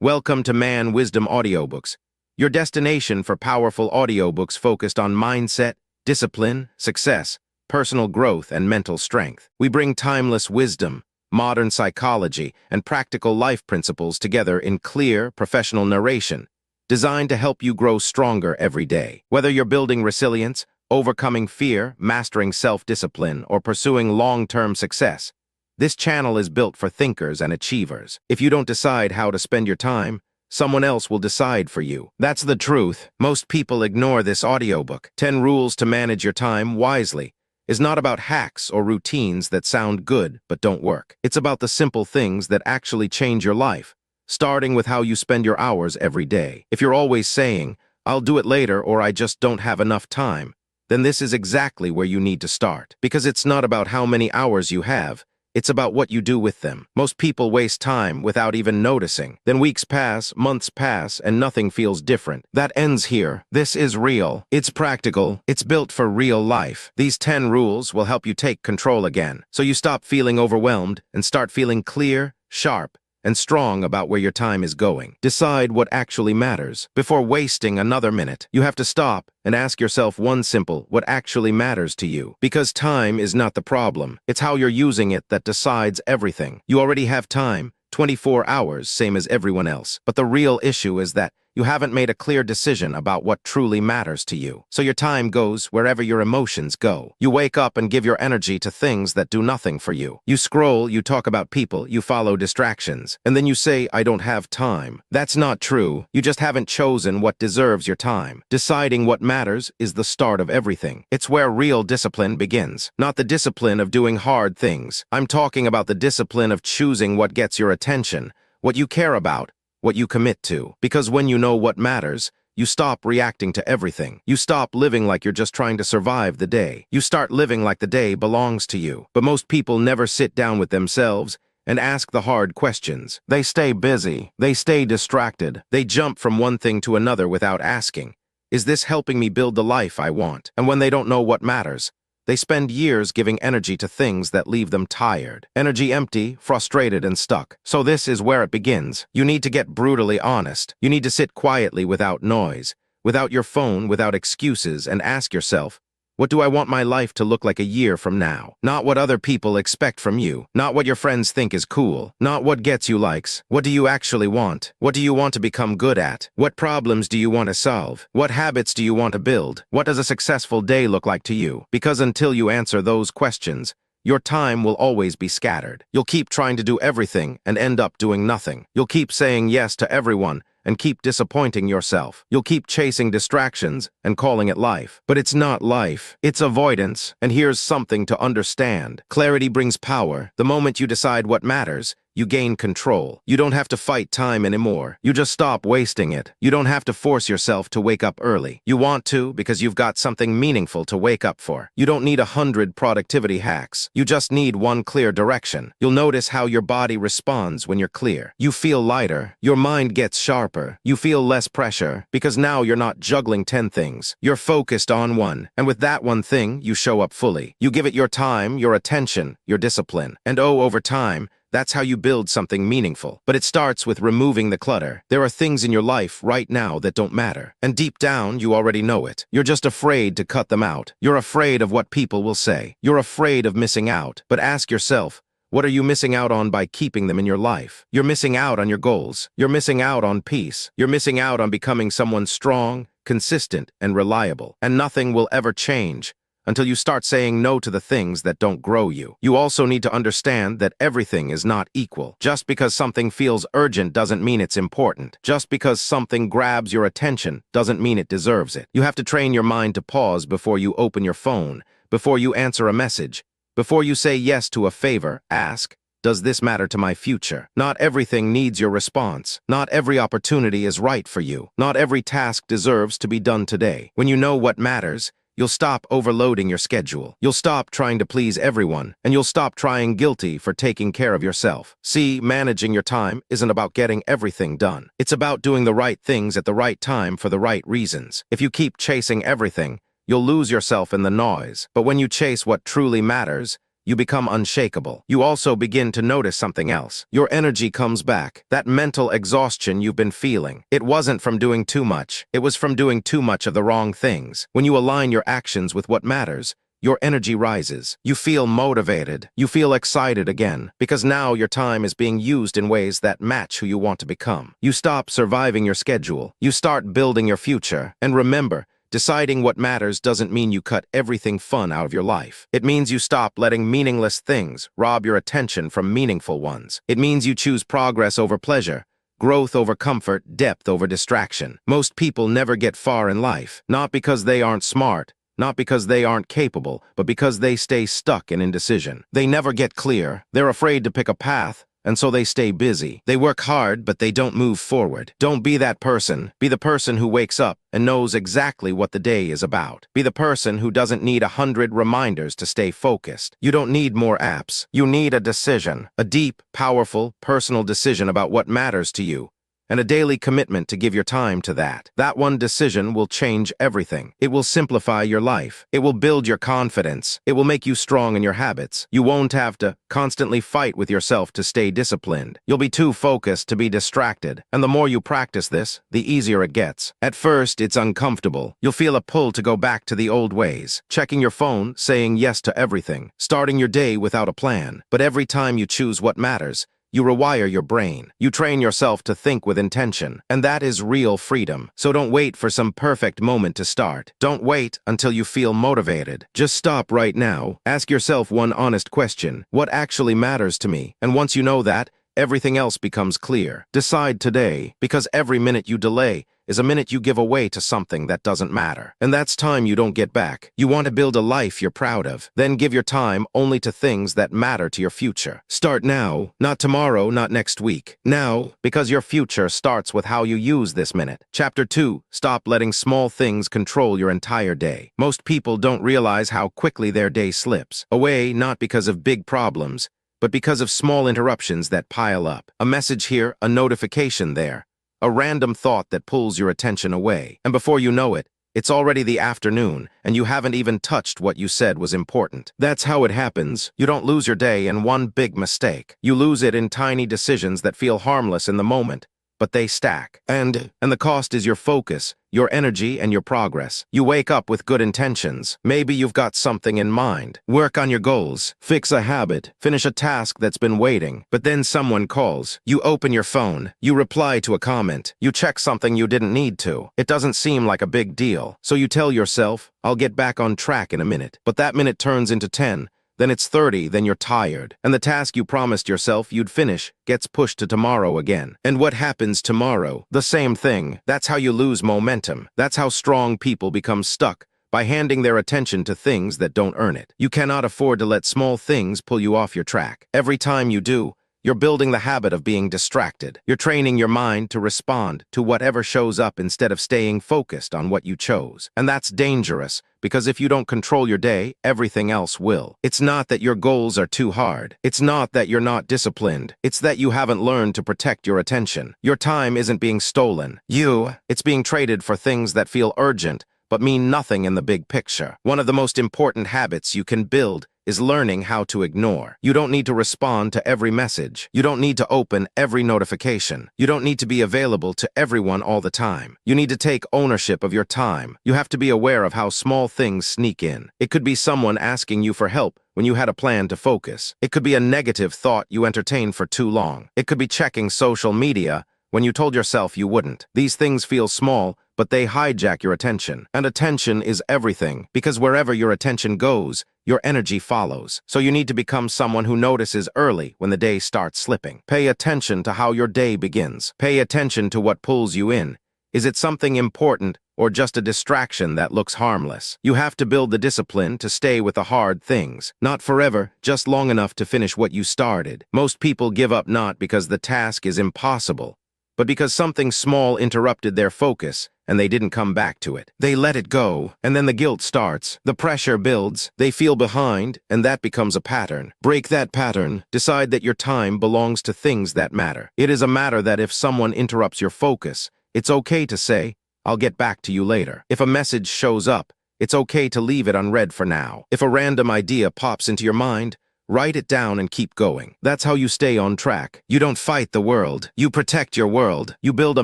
Welcome to Man Wisdom Audiobooks, your destination for powerful audiobooks focused on mindset, discipline, success, personal growth, and mental strength. We bring timeless wisdom, modern psychology, and practical life principles together in clear, professional narration, designed to help you grow stronger every day. Whether you're building resilience, overcoming fear, mastering self-discipline, or pursuing long-term success, this channel is built for thinkers and achievers. If you don't decide how to spend your time, someone else will decide for you. That's the truth. Most people ignore this audiobook. 10 Rules to Manage Your Time Wisely is not about hacks or routines that sound good but don't work. It's about the simple things that actually change your life, starting with how you spend your hours every day. If you're always saying, "I'll do it later," or "I just don't have enough time," then this is exactly where you need to start. Because it's not about how many hours you have, it's about what you do with them. Most people waste time without even noticing. Then weeks pass, months pass, and nothing feels different. That ends here. This is real. It's practical. It's built for real life. These 10 rules will help you take control again, so you stop feeling overwhelmed and start feeling clear, sharp, and strong about where your time is going. Decide what actually matters. Before wasting another minute, you have to stop and ask yourself one simple, what actually matters to you? Because time is not the problem. It's how you're using it that decides everything. You already have time, 24 hours, same as everyone else. But the real issue is that you haven't made a clear decision about what truly matters to you. So your time goes wherever your emotions go. You wake up and give your energy to things that do nothing for you. You scroll, you talk about people, you follow distractions, and then you say, "I don't have time." That's not true. You just haven't chosen what deserves your time. Deciding what matters is the start of everything. It's where real discipline begins. Not the discipline of doing hard things. I'm talking about the discipline of choosing what gets your attention, what you care about, what you commit to. Because when you know what matters, you stop reacting to everything. You stop living like you're just trying to survive the day. You start living like the day belongs to you. But most people never sit down with themselves and ask the hard questions. They stay busy. They stay distracted. They jump from one thing to another without asking, "Is this helping me build the life I want?" And when they don't know what matters, they spend years giving energy to things that leave them tired. Energy empty, frustrated, and stuck. So this is where it begins. You need to get brutally honest. You need to sit quietly without noise, without your phone, without excuses, and ask yourself, what do I want my life to look like a year from now? Not what other people expect from you. Not what your friends think is cool. Not what gets you likes. What do you actually want? What do you want to become good at? What problems do you want to solve? What habits do you want to build? What does a successful day look like to you? Because until you answer those questions, your time will always be scattered. You'll keep trying to do everything and end up doing nothing. You'll keep saying yes to everyone and keep disappointing yourself. You'll keep chasing distractions and calling it life. But it's not life. It's avoidance. And here's something to understand. Clarity brings power. The moment you decide what matters, you gain control. You don't have to fight time anymore. You just stop wasting it. You don't have to force yourself to wake up early. You want to because you've got something meaningful to wake up for. You don't need 100 productivity hacks. You just need one clear direction. You'll notice how your body responds when you're clear. You feel lighter. Your mind gets sharper. You feel less pressure because now you're not juggling 10 things. You're focused on one. And with that one thing, you show up fully. You give it your time, your attention, your discipline. And over time, that's how you build something meaningful. But it starts with removing the clutter. There are things in your life right now that don't matter. And deep down, you already know it. You're just afraid to cut them out. You're afraid of what people will say. You're afraid of missing out. But ask yourself, what are you missing out on by keeping them in your life? You're missing out on your goals. You're missing out on peace. You're missing out on becoming someone strong, consistent, and reliable. And nothing will ever change until you start saying no to the things that don't grow you. You also need to understand that everything is not equal. Just because something feels urgent doesn't mean it's important. Just because something grabs your attention doesn't mean it deserves it. You have to train your mind to pause before you open your phone, before you answer a message, before you say yes to a favor. Ask, does this matter to my future? Not everything needs your response. Not every opportunity is right for you. Not every task deserves to be done today. When you know what matters, you'll stop overloading your schedule. You'll stop trying to please everyone, and you'll stop trying guilty for taking care of yourself. See, managing your time isn't about getting everything done. It's about doing the right things at the right time for the right reasons. If you keep chasing everything, you'll lose yourself in the noise. But when you chase what truly matters, you become unshakable. You also begin to notice something else. Your energy comes back. That mental exhaustion you've been feeling. It wasn't from doing too much. It was from doing too much of the wrong things. When you align your actions with what matters, your energy rises. You feel motivated. You feel excited again, because now your time is being used in ways that match who you want to become. You stop surviving your schedule. You start building your future. And remember, deciding what matters doesn't mean you cut everything fun out of your life. It means you stop letting meaningless things rob your attention from meaningful ones. It means you choose progress over pleasure, growth over comfort, depth over distraction. Most people never get far in life, not because they aren't smart, not because they aren't capable, but because they stay stuck in indecision. They never get clear. They're afraid to pick a path, and so they stay busy. They work hard, but they don't move forward. Don't be that person. Be the person who wakes up and knows exactly what the day is about. Be the person who doesn't need 100 reminders to stay focused. You don't need more apps. You need a decision, a deep, powerful, personal decision about what matters to you, and a daily commitment to give your time to that. That one decision will change everything. It will simplify your life. It will build your confidence. It will make you strong in your habits. You won't have to constantly fight with yourself to stay disciplined. You'll be too focused to be distracted. And the more you practice this, the easier it gets. At first, it's uncomfortable. You'll feel a pull to go back to the old ways. Checking your phone, saying yes to everything, starting your day without a plan. But every time you choose what matters, you rewire your brain. You train yourself to think with intention, and that is real freedom. So don't wait for some perfect moment to start. Don't wait until you feel motivated. Just stop right now. Ask yourself one honest question. What actually matters to me? And once you know that, everything else becomes clear. Decide today, because every minute you delay is a minute you give away to something that doesn't matter. And that's time you don't get back. You want to build a life you're proud of. Then give your time only to things that matter to your future. Start now, not tomorrow, not next week. Now, because your future starts with how you use this minute. Chapter 2, stop letting small things control your entire day. Most people don't realize how quickly their day slips away, not because of big problems, but because of small interruptions that pile up. A message here, a notification there, a random thought that pulls your attention away. And before you know it, it's already the afternoon, and you haven't even touched what you said was important. That's how it happens. You don't lose your day in one big mistake. You lose it in tiny decisions that feel harmless in the moment, but they stack. And the cost is your focus, your energy, and your progress. You wake up with good intentions. Maybe you've got something in mind. Work on your goals. Fix a habit. Finish a task that's been waiting. But then someone calls. You open your phone. You reply to a comment. You check something you didn't need to. It doesn't seem like a big deal. So you tell yourself, I'll get back on track in a minute. But that minute turns into 10. Then it's 30, then you're tired. And the task you promised yourself you'd finish gets pushed to tomorrow again. And what happens tomorrow? The same thing. That's how you lose momentum. That's how strong people become stuck, by handing their attention to things that don't earn it. You cannot afford to let small things pull you off your track. Every time you do, you're building the habit of being distracted. You're training your mind to respond to whatever shows up instead of staying focused on what you chose. And that's dangerous, because if you don't control your day, everything else will. It's not that your goals are too hard. It's not that you're not disciplined. It's that you haven't learned to protect your attention. Your time isn't being stolen. It's being traded for things that feel urgent, but mean nothing in the big picture. One of the most important habits you can build is learning how to ignore. You don't need to respond to every message. You don't need to open every notification. You don't need to be available to everyone all the time. You need to take ownership of your time. You have to be aware of how small things sneak in. It could be someone asking you for help when you had a plan to focus. It could be a negative thought you entertained for too long. It could be checking social media when you told yourself you wouldn't. These things feel small, but they hijack your attention. And attention is everything, because wherever your attention goes, your energy follows. So you need to become someone who notices early when the day starts slipping. Pay attention to how your day begins. Pay attention to what pulls you in. Is it something important or just a distraction that looks harmless? You have to build the discipline to stay with the hard things. Not forever, just long enough to finish what you started. Most people give up not because the task is impossible, but because something small interrupted their focus and they didn't come back to it. They let it go, and then the guilt starts. The pressure builds, they feel behind, and that becomes a pattern. Break that pattern. Decide that your time belongs to things that matter. It is a matter that if someone interrupts your focus, it's okay to say, I'll get back to you later. If a message shows up, it's okay to leave it unread for now. If a random idea pops into your mind, Write it down and keep going. That's how you stay on track. You don't fight the world. You protect your world. You build a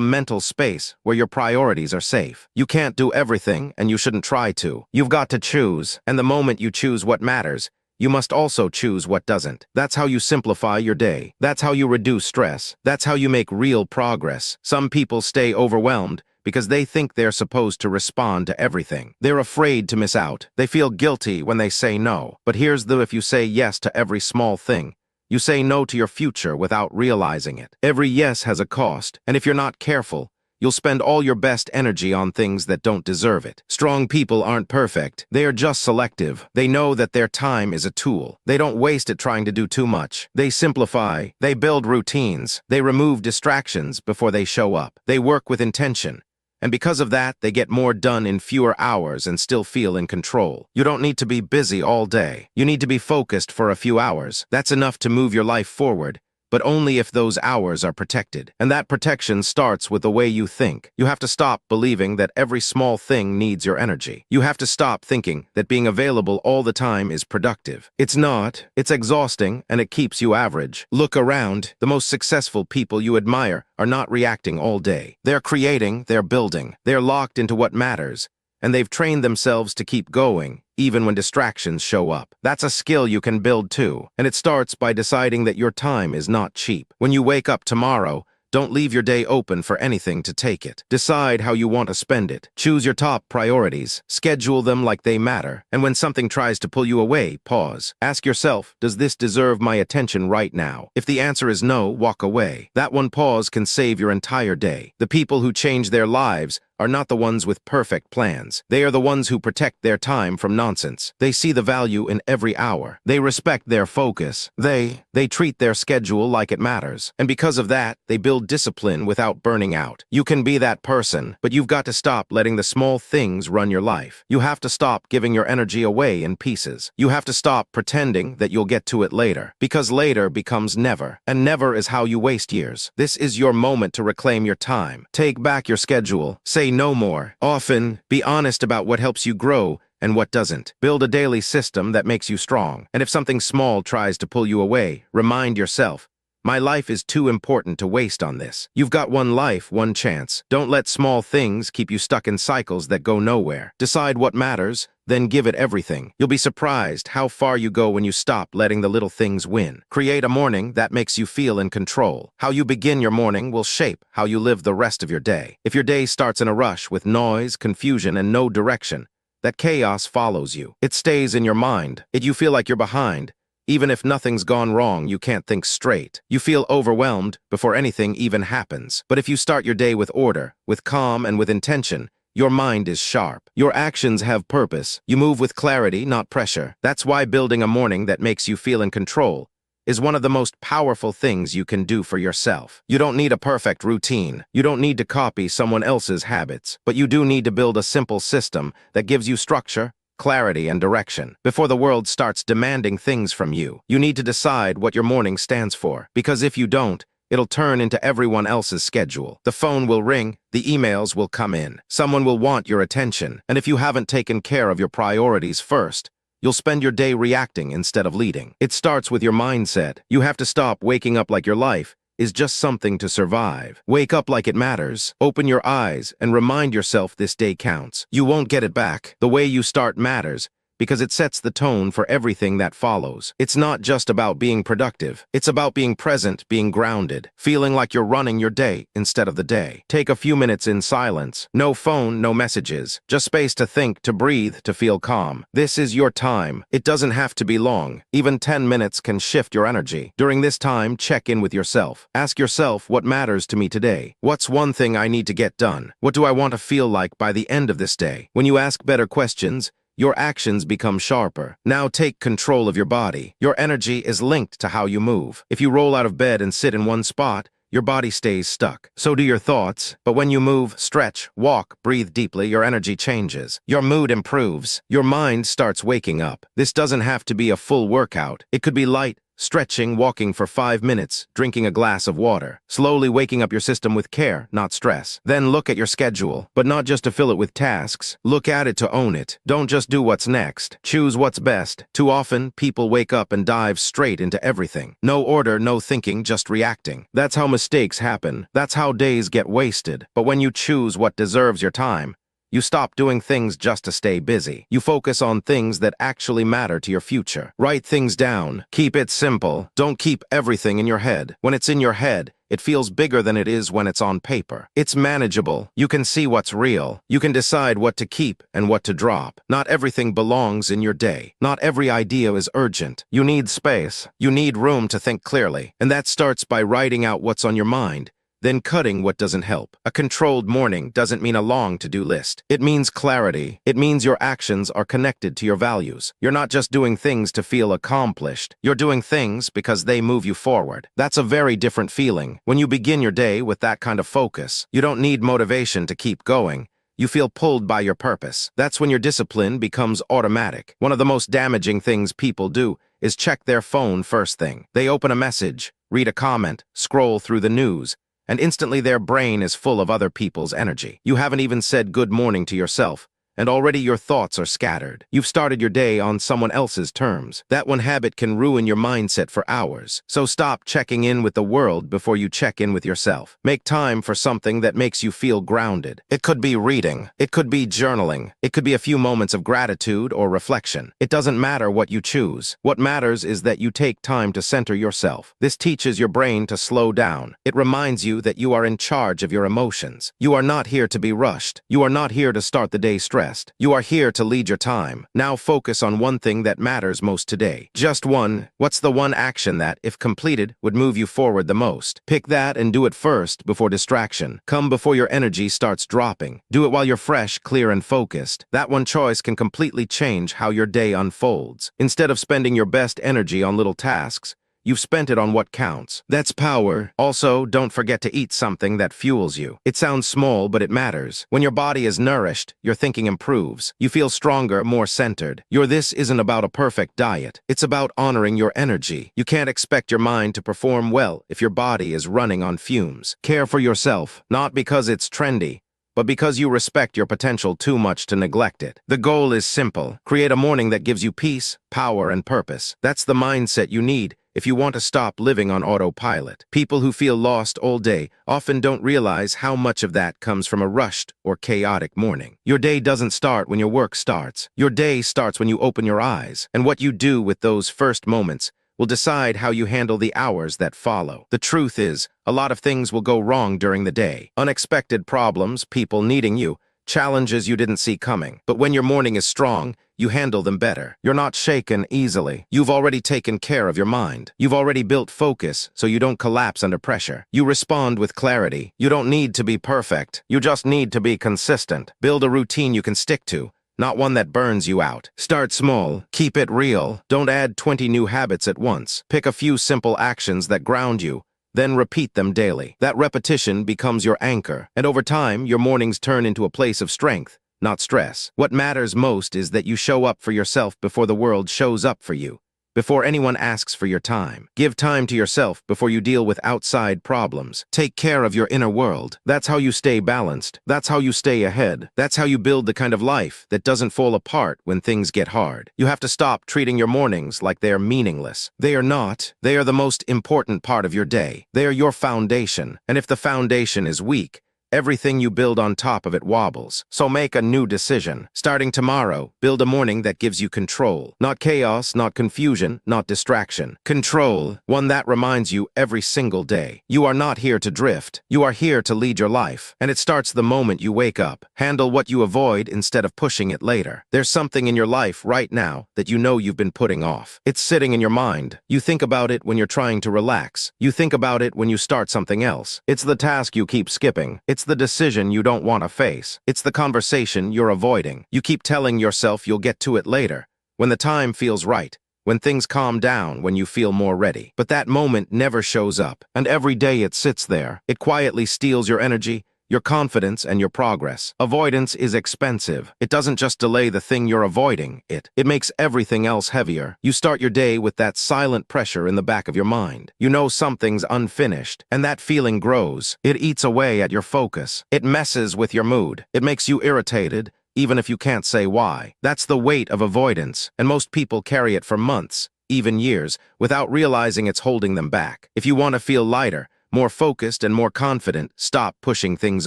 mental space where your priorities are safe. You can't do everything, and you shouldn't try to. You've got to choose, and the moment you choose what matters, you must also choose what doesn't. That's how you simplify your day. That's how you reduce stress. That's how you make real progress. Some people stay overwhelmed because they think they're supposed to respond to everything. They're afraid to miss out. They feel guilty when they say no. But here's the if you say yes to every small thing, you say no to your future without realizing it. Every yes has a cost, and if you're not careful, you'll spend all your best energy on things that don't deserve it. Strong people aren't perfect. They are just selective. They know that their time is a tool. They don't waste it trying to do too much. They simplify. They build routines. They remove distractions before they show up. They work with intention. And because of that, they get more done in fewer hours and still feel in control. You don't need to be busy all day. You need to be focused for a few hours. That's enough to move your life forward, but only if those hours are protected. And that protection starts with the way you think. You have to stop believing that every small thing needs your energy. You have to stop thinking that being available all the time is productive. It's not. It's exhausting, and it keeps you average. Look around. The most successful people you admire are not reacting all day. They're creating, they're building, they're locked into what matters, and they've trained themselves to keep going, even when distractions show up. That's a skill you can build too, and it starts by deciding that your time is not cheap. When you wake up tomorrow, don't leave your day open for anything to take it. Decide how you want to spend it. Choose your top priorities. Schedule them like they matter. And when something tries to pull you away, pause. Ask yourself, does this deserve my attention right now? If the answer is no, walk away. That one pause can save your entire day. The people who change their lives are not the ones with perfect plans. They are the ones who protect their time from nonsense. They see the value in every hour. They respect their focus. They treat their schedule like it matters. And because of that, they build discipline without burning out. You can be that person, but you've got to stop letting the small things run your life. You have to stop giving your energy away in pieces. You have to stop pretending that you'll get to it later, because later becomes never, and never is how you waste years. This is your moment to reclaim your time. Take back your schedule. Say no more. Often, be honest about what helps you grow and what doesn't. Build a daily system that makes you strong. And if something small tries to pull you away, remind yourself, my life is too important to waste on this. You've got one life, one chance. Don't let small things keep you stuck in cycles that go nowhere. Decide what matters, then give it everything. You'll be surprised how far you go when you stop letting the little things win. Create a morning that makes you feel in control. How you begin your morning will shape how you live the rest of your day. If your day starts in a rush with noise, confusion, and no direction, that chaos follows you. It stays in your mind. You feel like you're behind. Even if nothing's gone wrong, you can't think straight. You feel overwhelmed before anything even happens. But if you start your day with order, with calm, and with intention, your mind is sharp. Your actions have purpose. You move with clarity, not pressure. That's why building a morning that makes you feel in control is one of the most powerful things you can do for yourself. You don't need a perfect routine. You don't need to copy someone else's habits. But you do need to build a simple system that gives you structure, clarity, and direction. Before the world starts demanding things from you, you need to decide what your morning stands for. Because if you don't, it'll turn into everyone else's schedule. The phone will ring, the emails will come in. Someone will want your attention. And if you haven't taken care of your priorities first, you'll spend your day reacting instead of leading. It starts with your mindset. You have to stop waking up like your life is just something to survive. Wake up like it matters. Open your eyes and remind yourself this day counts. You won't get it back. The way you start matters, because it sets the tone for everything that follows. It's not just about being productive. It's about being present, being grounded, feeling like you're running your day instead of the day. Take a few minutes in silence. No phone, no messages. Just space to think, to breathe, to feel calm. This is your time. It doesn't have to be long. Even 10 minutes can shift your energy. During this time, check in with yourself. Ask yourself, what matters to me today? What's one thing I need to get done? What do I want to feel like by the end of this day? When you ask better questions, your actions become sharper. Now take control of your body. Your energy is linked to how you move. If you roll out of bed and sit in one spot, your body stays stuck. So do your thoughts. But when you move, stretch, walk, breathe deeply, your energy changes. Your mood improves. Your mind starts waking up. This doesn't have to be a full workout. It could be light, stretching, walking for 5 minutes, drinking a glass of water, slowly waking up your system with care, not stress. Then look at your schedule, but not just to fill it with tasks. Look at it to own it. Don't just do what's next. Choose what's best. Too often, people wake up and dive straight into everything. No order, no thinking, just reacting. That's how mistakes happen. That's how days get wasted. But when you choose what deserves your time, you stop doing things just to stay busy. You focus on things that actually matter to your future. Write things down. Keep it simple. Don't keep everything in your head. When it's in your head, it feels bigger than it is when it's on paper. It's manageable. You can see what's real. You can decide what to keep and what to drop. Not everything belongs in your day. Not every idea is urgent. You need space. You need room to think clearly. And that starts by writing out what's on your mind, then cutting what doesn't help. A controlled morning doesn't mean a long to-do list. It means clarity. It means your actions are connected to your values. You're not just doing things to feel accomplished. You're doing things because they move you forward. That's a very different feeling. When you begin your day with that kind of focus, you don't need motivation to keep going. You feel pulled by your purpose. That's when your discipline becomes automatic. One of the most damaging things people do is check their phone first thing. They open a message, read a comment, scroll through the news, and instantly their brain is full of other people's energy. You haven't even said good morning to yourself, and already your thoughts are scattered. You've started your day on someone else's terms. That one habit can ruin your mindset for hours. So stop checking in with the world before you check in with yourself. Make time for something that makes you feel grounded. It could be reading. It could be journaling. It could be a few moments of gratitude or reflection. It doesn't matter what you choose. What matters is that you take time to center yourself. This teaches your brain to slow down. It reminds you that you are in charge of your emotions. You are not here to be rushed. You are not here to start the day stressed. You are here to lead your time. Now focus on one thing that matters most today. Just one. What's the one action that, if completed, would move you forward the most? Pick that and do it first before distraction. Come before your energy starts dropping. Do it while you're fresh, clear, and focused. That one choice can completely change how your day unfolds. Instead of spending your best energy on little tasks, you've spent it on what counts. That's power. Also, don't forget to eat something that fuels you. It sounds small, but it matters. When your body is nourished, your thinking improves. You feel stronger, more centered. This isn't about a perfect diet. It's about honoring your energy. You can't expect your mind to perform well if your body is running on fumes. Care for yourself, not because it's trendy, but because you respect your potential too much to neglect it. The goal is simple. Create a morning that gives you peace, power, and purpose. That's the mindset you need if you want to stop living on autopilot. People who feel lost all day often don't realize how much of that comes from a rushed or chaotic morning. Your day doesn't start when your work starts. Your day starts when you open your eyes, and what you do with those first moments will decide how you handle the hours that follow. The truth is, a lot of things will go wrong during the day. Unexpected problems, people needing you, challenges you didn't see coming. But when your morning is strong, you handle them better. You're not shaken easily. You've already taken care of your mind. You've already built focus so you don't collapse under pressure. You respond with clarity. You don't need to be perfect. You just need to be consistent. Build a routine you can stick to, not one that burns you out. Start small. Keep it real. Don't add 20 new habits at once. Pick a few simple actions that ground you, then repeat them daily. That repetition becomes your anchor, and over time, your mornings turn into a place of strength, not stress. What matters most is that you show up for yourself before the world shows up for you. Before anyone asks for your time. Give time to yourself before you deal with outside problems. Take care of your inner world. That's how you stay balanced. That's how you stay ahead. That's how you build the kind of life that doesn't fall apart when things get hard. You have to stop treating your mornings like they're meaningless. They are not. They are the most important part of your day. They are your foundation. And if the foundation is weak, everything you build on top of it wobbles. So make a new decision. Starting tomorrow, build a morning that gives you control. Not chaos, not confusion, not distraction. Control, one that reminds you every single day. You are not here to drift. You are here to lead your life. And it starts the moment you wake up. Handle what you avoid instead of pushing it later. There's something in your life right now that you know you've been putting off. It's sitting in your mind. You think about it when you're trying to relax. You think about it when you start something else. It's the task you keep skipping. It's the decision you don't want to face. It's the conversation you're avoiding. You keep telling yourself you'll get to it later, when the time feels right, when things calm down, when you feel more ready. But that moment never shows up, and every day it sits there. It quietly steals your energy, your confidence, and your progress. Avoidance is expensive. It doesn't just delay the thing you're avoiding, it makes everything else heavier. You start your day with that silent pressure in the back of your mind. You know something's unfinished, and that feeling grows. It eats away at your focus. It messes with your mood. It makes you irritated, even if you can't say why. That's the weight of avoidance, and most people carry it for months, even years, without realizing it's holding them back. If you want to feel lighter, more focused, and more confident, stop pushing things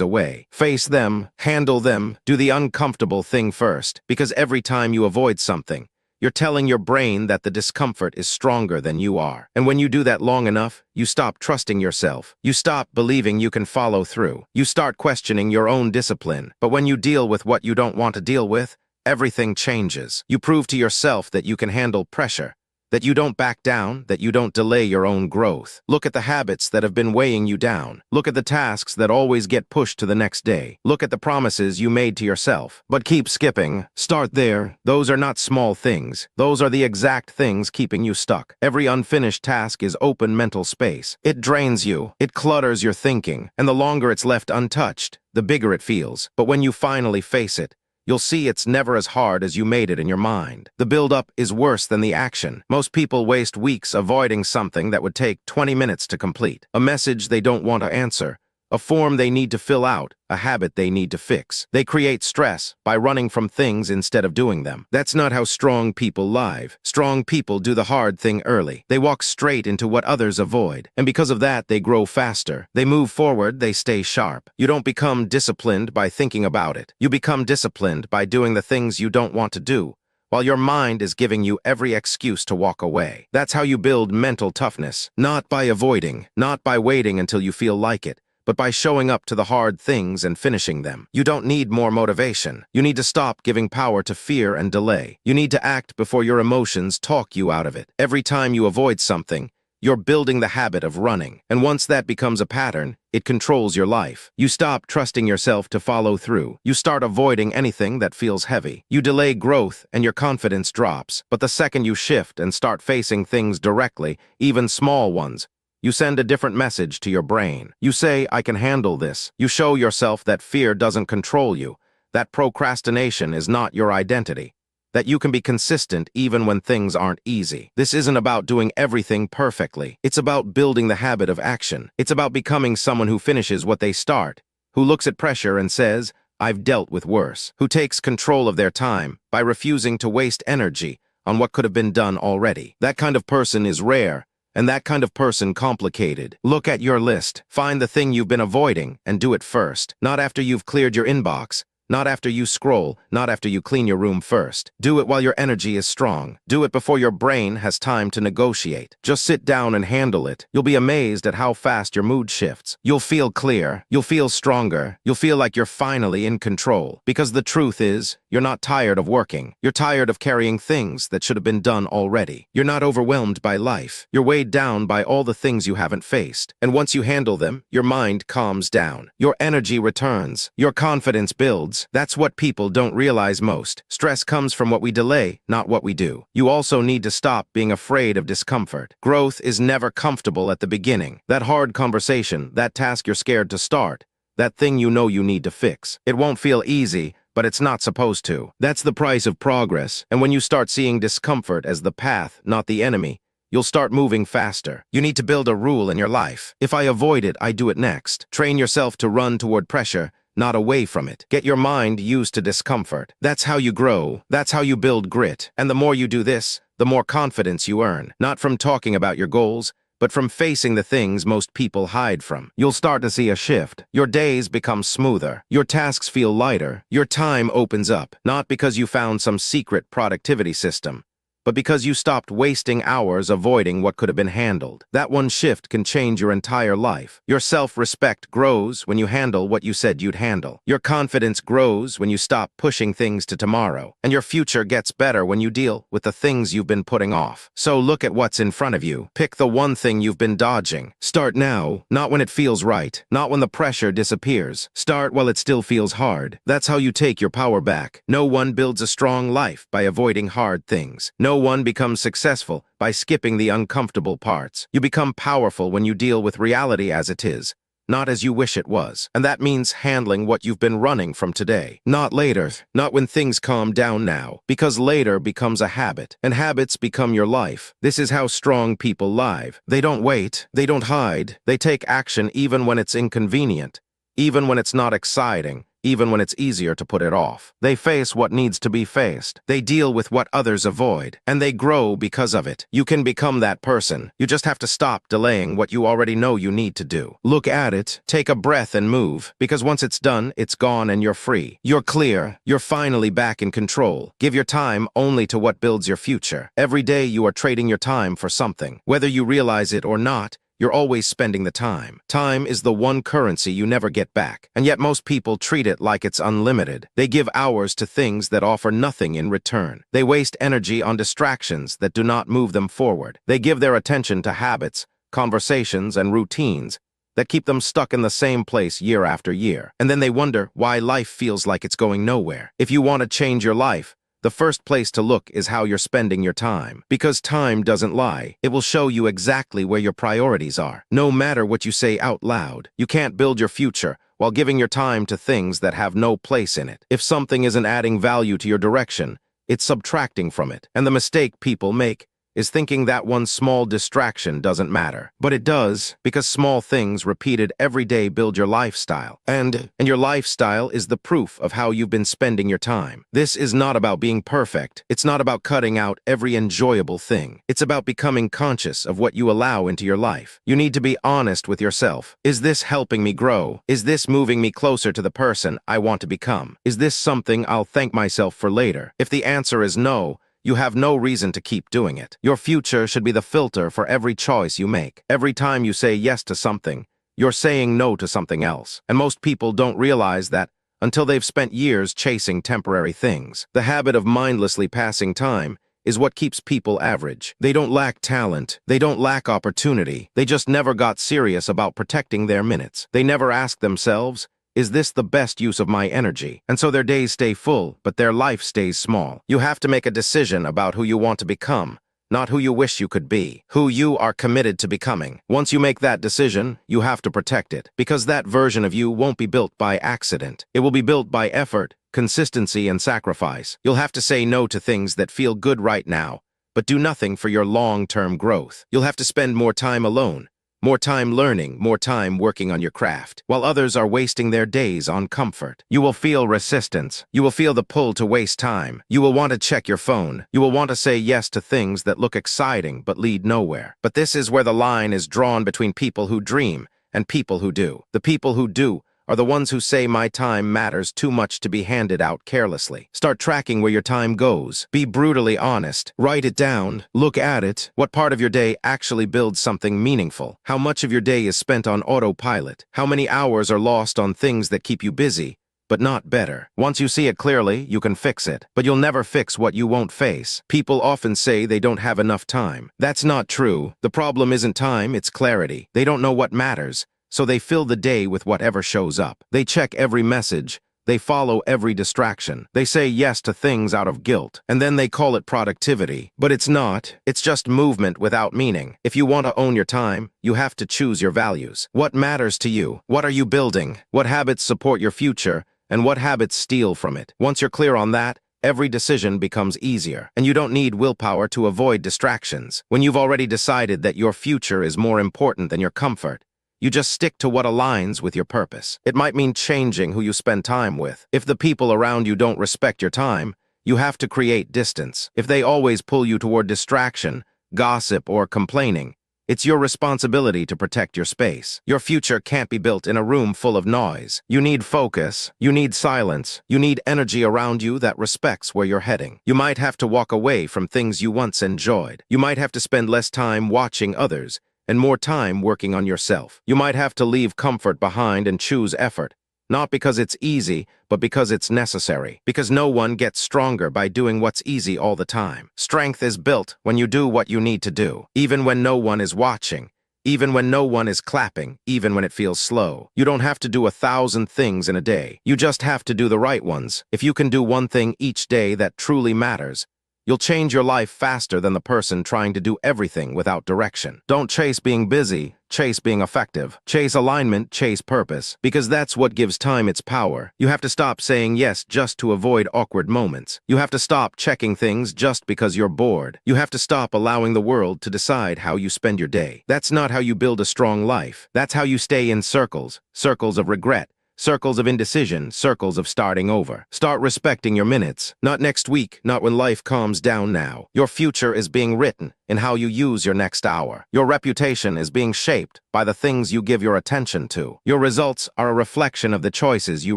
away. Face them, handle them, do the uncomfortable thing first, because every time you avoid something, you're telling your brain that the discomfort is stronger than you are. And when you do that long enough, you stop trusting yourself. You stop believing you can follow through. You start questioning your own discipline. But when you deal with what you don't want to deal with, everything changes. You prove to yourself that you can handle pressure, that you don't back down, that you don't delay your own growth. Look at the habits that have been weighing you down. Look at the tasks that always get pushed to the next day. Look at the promises you made to yourself. But keep skipping. Start there. Those are not small things. Those are the exact things keeping you stuck. Every unfinished task is open mental space. It drains you. It clutters your thinking. And the longer it's left untouched, the bigger it feels. But when you finally face it, you'll see it's never as hard as you made it in your mind. The build-up is worse than the action. Most people waste weeks avoiding something that would take 20 minutes to complete. A message they don't want to answer, a form they need to fill out, a habit they need to fix. They create stress by running from things instead of doing them. That's not how strong people live. Strong people do the hard thing early. They walk straight into what others avoid. And because of that, they grow faster. They move forward, they stay sharp. You don't become disciplined by thinking about it. You become disciplined by doing the things you don't want to do, while your mind is giving you every excuse to walk away. That's how you build mental toughness. Not by avoiding, not by waiting until you feel like it, but by showing up to the hard things and finishing them. You don't need more motivation. You need to stop giving power to fear and delay. You need to act before your emotions talk you out of it. Every time you avoid something, you're building the habit of running. And once that becomes a pattern, it controls your life. You stop trusting yourself to follow through. You start avoiding anything that feels heavy. You delay growth and your confidence drops. But the second you shift and start facing things directly, even small ones, you send a different message to your brain. You say, I can handle this. You show yourself that fear doesn't control you, that procrastination is not your identity, that you can be consistent even when things aren't easy. This isn't about doing everything perfectly. It's about building the habit of action. It's about becoming someone who finishes what they start, who looks at pressure and says, I've dealt with worse, who takes control of their time by refusing to waste energy on what could have been done already. That kind of person is rare, and that kind of person complicated. Look at your list. Find the thing you've been avoiding and do it first. Not after you've cleared your inbox. Not after you scroll. Not after you clean your room first. Do it while your energy is strong. Do it before your brain has time to negotiate. Just sit down and handle it. You'll be amazed at how fast your mood shifts. You'll feel clear. You'll feel stronger. You'll feel like you're finally in control. Because the truth is, you're not tired of working. You're tired of carrying things that should have been done already. You're not overwhelmed by life. You're weighed down by all the things you haven't faced. And once you handle them, your mind calms down. Your energy returns. Your confidence builds. That's what people don't realize most. Stress comes from what we delay, not what we do. You also need to stop being afraid of discomfort. Growth is never comfortable at the beginning. That hard conversation, that task you're scared to start, that thing you know you need to fix. It won't feel easy, but it's not supposed to. That's the price of progress. And when you start seeing discomfort as the path, not the enemy, you'll start moving faster. You need to build a rule in your life. If I avoid it, I do it next. Train yourself to run toward pressure, not away from it. Get your mind used to discomfort. That's how you grow. That's how you build grit. And the more you do this, the more confidence you earn. Not from talking about your goals, but from facing the things most people hide from. You'll start to see a shift. Your days become smoother. Your tasks feel lighter. Your time opens up, not because you found some secret productivity system, but because you stopped wasting hours avoiding what could have been handled. That one shift can change your entire life. Your self-respect grows when you handle what you said you'd handle. Your confidence grows when you stop pushing things to tomorrow. And your future gets better when you deal with the things you've been putting off. So look at what's in front of you. Pick the one thing you've been dodging. Start now, not when it feels right, not when the pressure disappears. Start while it still feels hard. That's how you take your power back. No one builds a strong life by avoiding hard things. No one becomes successful by skipping the uncomfortable parts. You become powerful when you deal with reality as it is, not as you wish it was. And that means handling what you've been running from today. Not later, not when things calm down now, because later becomes a habit, and habits become your life. This is how strong people live. They don't wait, they don't hide, they take action even when it's inconvenient, even when it's not exciting, even when it's easier to put it off. They face what needs to be faced. They deal with what others avoid, and they grow because of it. You can become that person. You just have to stop delaying what you already know you need to do. Look at it, take a breath and move, because once it's done, it's gone and you're free. You're clear. You're finally back in control. Give your time only to what builds your future. Every day you are trading your time for something. Whether you realize it or not, you're always spending the time. Time is the one currency you never get back, and yet most people treat it like it's unlimited. They give hours to things that offer nothing in return. They waste energy on distractions that do not move them forward. They give their attention to habits, conversations, and routines that keep them stuck in the same place year after year. And then they wonder why life feels like it's going nowhere. If you want to change your life, the first place to look is how you're spending your time. Because time doesn't lie. It will show you exactly where your priorities are. No matter what you say out loud, you can't build your future while giving your time to things that have no place in it. If something isn't adding value to your direction, it's subtracting from it. And the mistake people make is thinking that one small distraction doesn't matter. But it does, because small things repeated every day build your lifestyle. And your lifestyle is the proof of how you've been spending your time. This is not about being perfect. It's not about cutting out every enjoyable thing. It's about becoming conscious of what you allow into your life. You need to be honest with yourself. Is this helping me grow? Is this moving me closer to the person I want to become? Is this something I'll thank myself for later? If the answer is no, you have no reason to keep doing it. Your future should be the filter for every choice you make. Every time you say yes to something, you're saying no to something else. And most people don't realize that until they've spent years chasing temporary things. The habit of mindlessly passing time is what keeps people average. They don't lack talent. They don't lack opportunity. They just never got serious about protecting their minutes. They never ask themselves, is this the best use of my energy? And so their days stay full, but their life stays small. You have to make a decision about who you want to become, not who you wish you could be, who you are committed to becoming. Once you make that decision, you have to protect it, because that version of you won't be built by accident. It will be built by effort, consistency, and sacrifice. You'll have to say no to things that feel good right now, but do nothing for your long-term growth. You'll have to spend more time alone, more time learning, more time working on your craft, while others are wasting their days on comfort. You will feel resistance. You will feel the pull to waste time. You will want to check your phone. You will want to say yes to things that look exciting but lead nowhere. But this is where the line is drawn between people who dream and people who do. The people who do are the ones who say my time matters too much to be handed out carelessly. Start tracking where your time goes. Be brutally honest. Write it down. Look at it. What part of your day actually builds something meaningful? How much of your day is spent on autopilot? How many hours are lost on things that keep you busy, but not better? Once you see it clearly, you can fix it. But you'll never fix what you won't face. People often say they don't have enough time. That's not true. The problem isn't time, it's clarity. They don't know what matters, so they fill the day with whatever shows up. They check every message. They follow every distraction. They say yes to things out of guilt, and then they call it productivity. But it's not. It's just movement without meaning. If you want to own your time, you have to choose your values. What matters to you? What are you building? What habits support your future, and what habits steal from it? Once you're clear on that, every decision becomes easier, and you don't need willpower to avoid distractions. When you've already decided that your future is more important than your comfort, you just stick to what aligns with your purpose. It might mean changing who you spend time with. If the people around you don't respect your time, you have to create distance. If they always pull you toward distraction, gossip, or complaining, it's your responsibility to protect your space. Your future can't be built in a room full of noise. You need focus. You need silence. You need energy around you that respects where you're heading. You might have to walk away from things you once enjoyed. You might have to spend less time watching others and more time working on yourself. You might have to leave comfort behind and choose effort, not because it's easy, but because it's necessary. Because no one gets stronger by doing what's easy all the time. Strength is built when you do what you need to do, even when no one is watching, even when no one is clapping, even when it feels slow. You don't have to do 1,000 things in a day. You just have to do the right ones. If you can do one thing each day that truly matters, You'll change your life faster than the person trying to do everything without direction. Don't chase being busy, chase being effective. Chase alignment, chase purpose. Because that's what gives time its power. You have to stop saying yes just to avoid awkward moments. You have to stop checking things just because you're bored. You have to stop allowing the world to decide how you spend your day. That's not how you build a strong life. That's how you stay in circles. Circles of regret. Circles of indecision, circles of starting over. Start respecting your minutes. Not next week, not when life calms down now. Your future is being written in how you use your next hour. Your reputation is being shaped by the things you give your attention to. Your results are a reflection of the choices you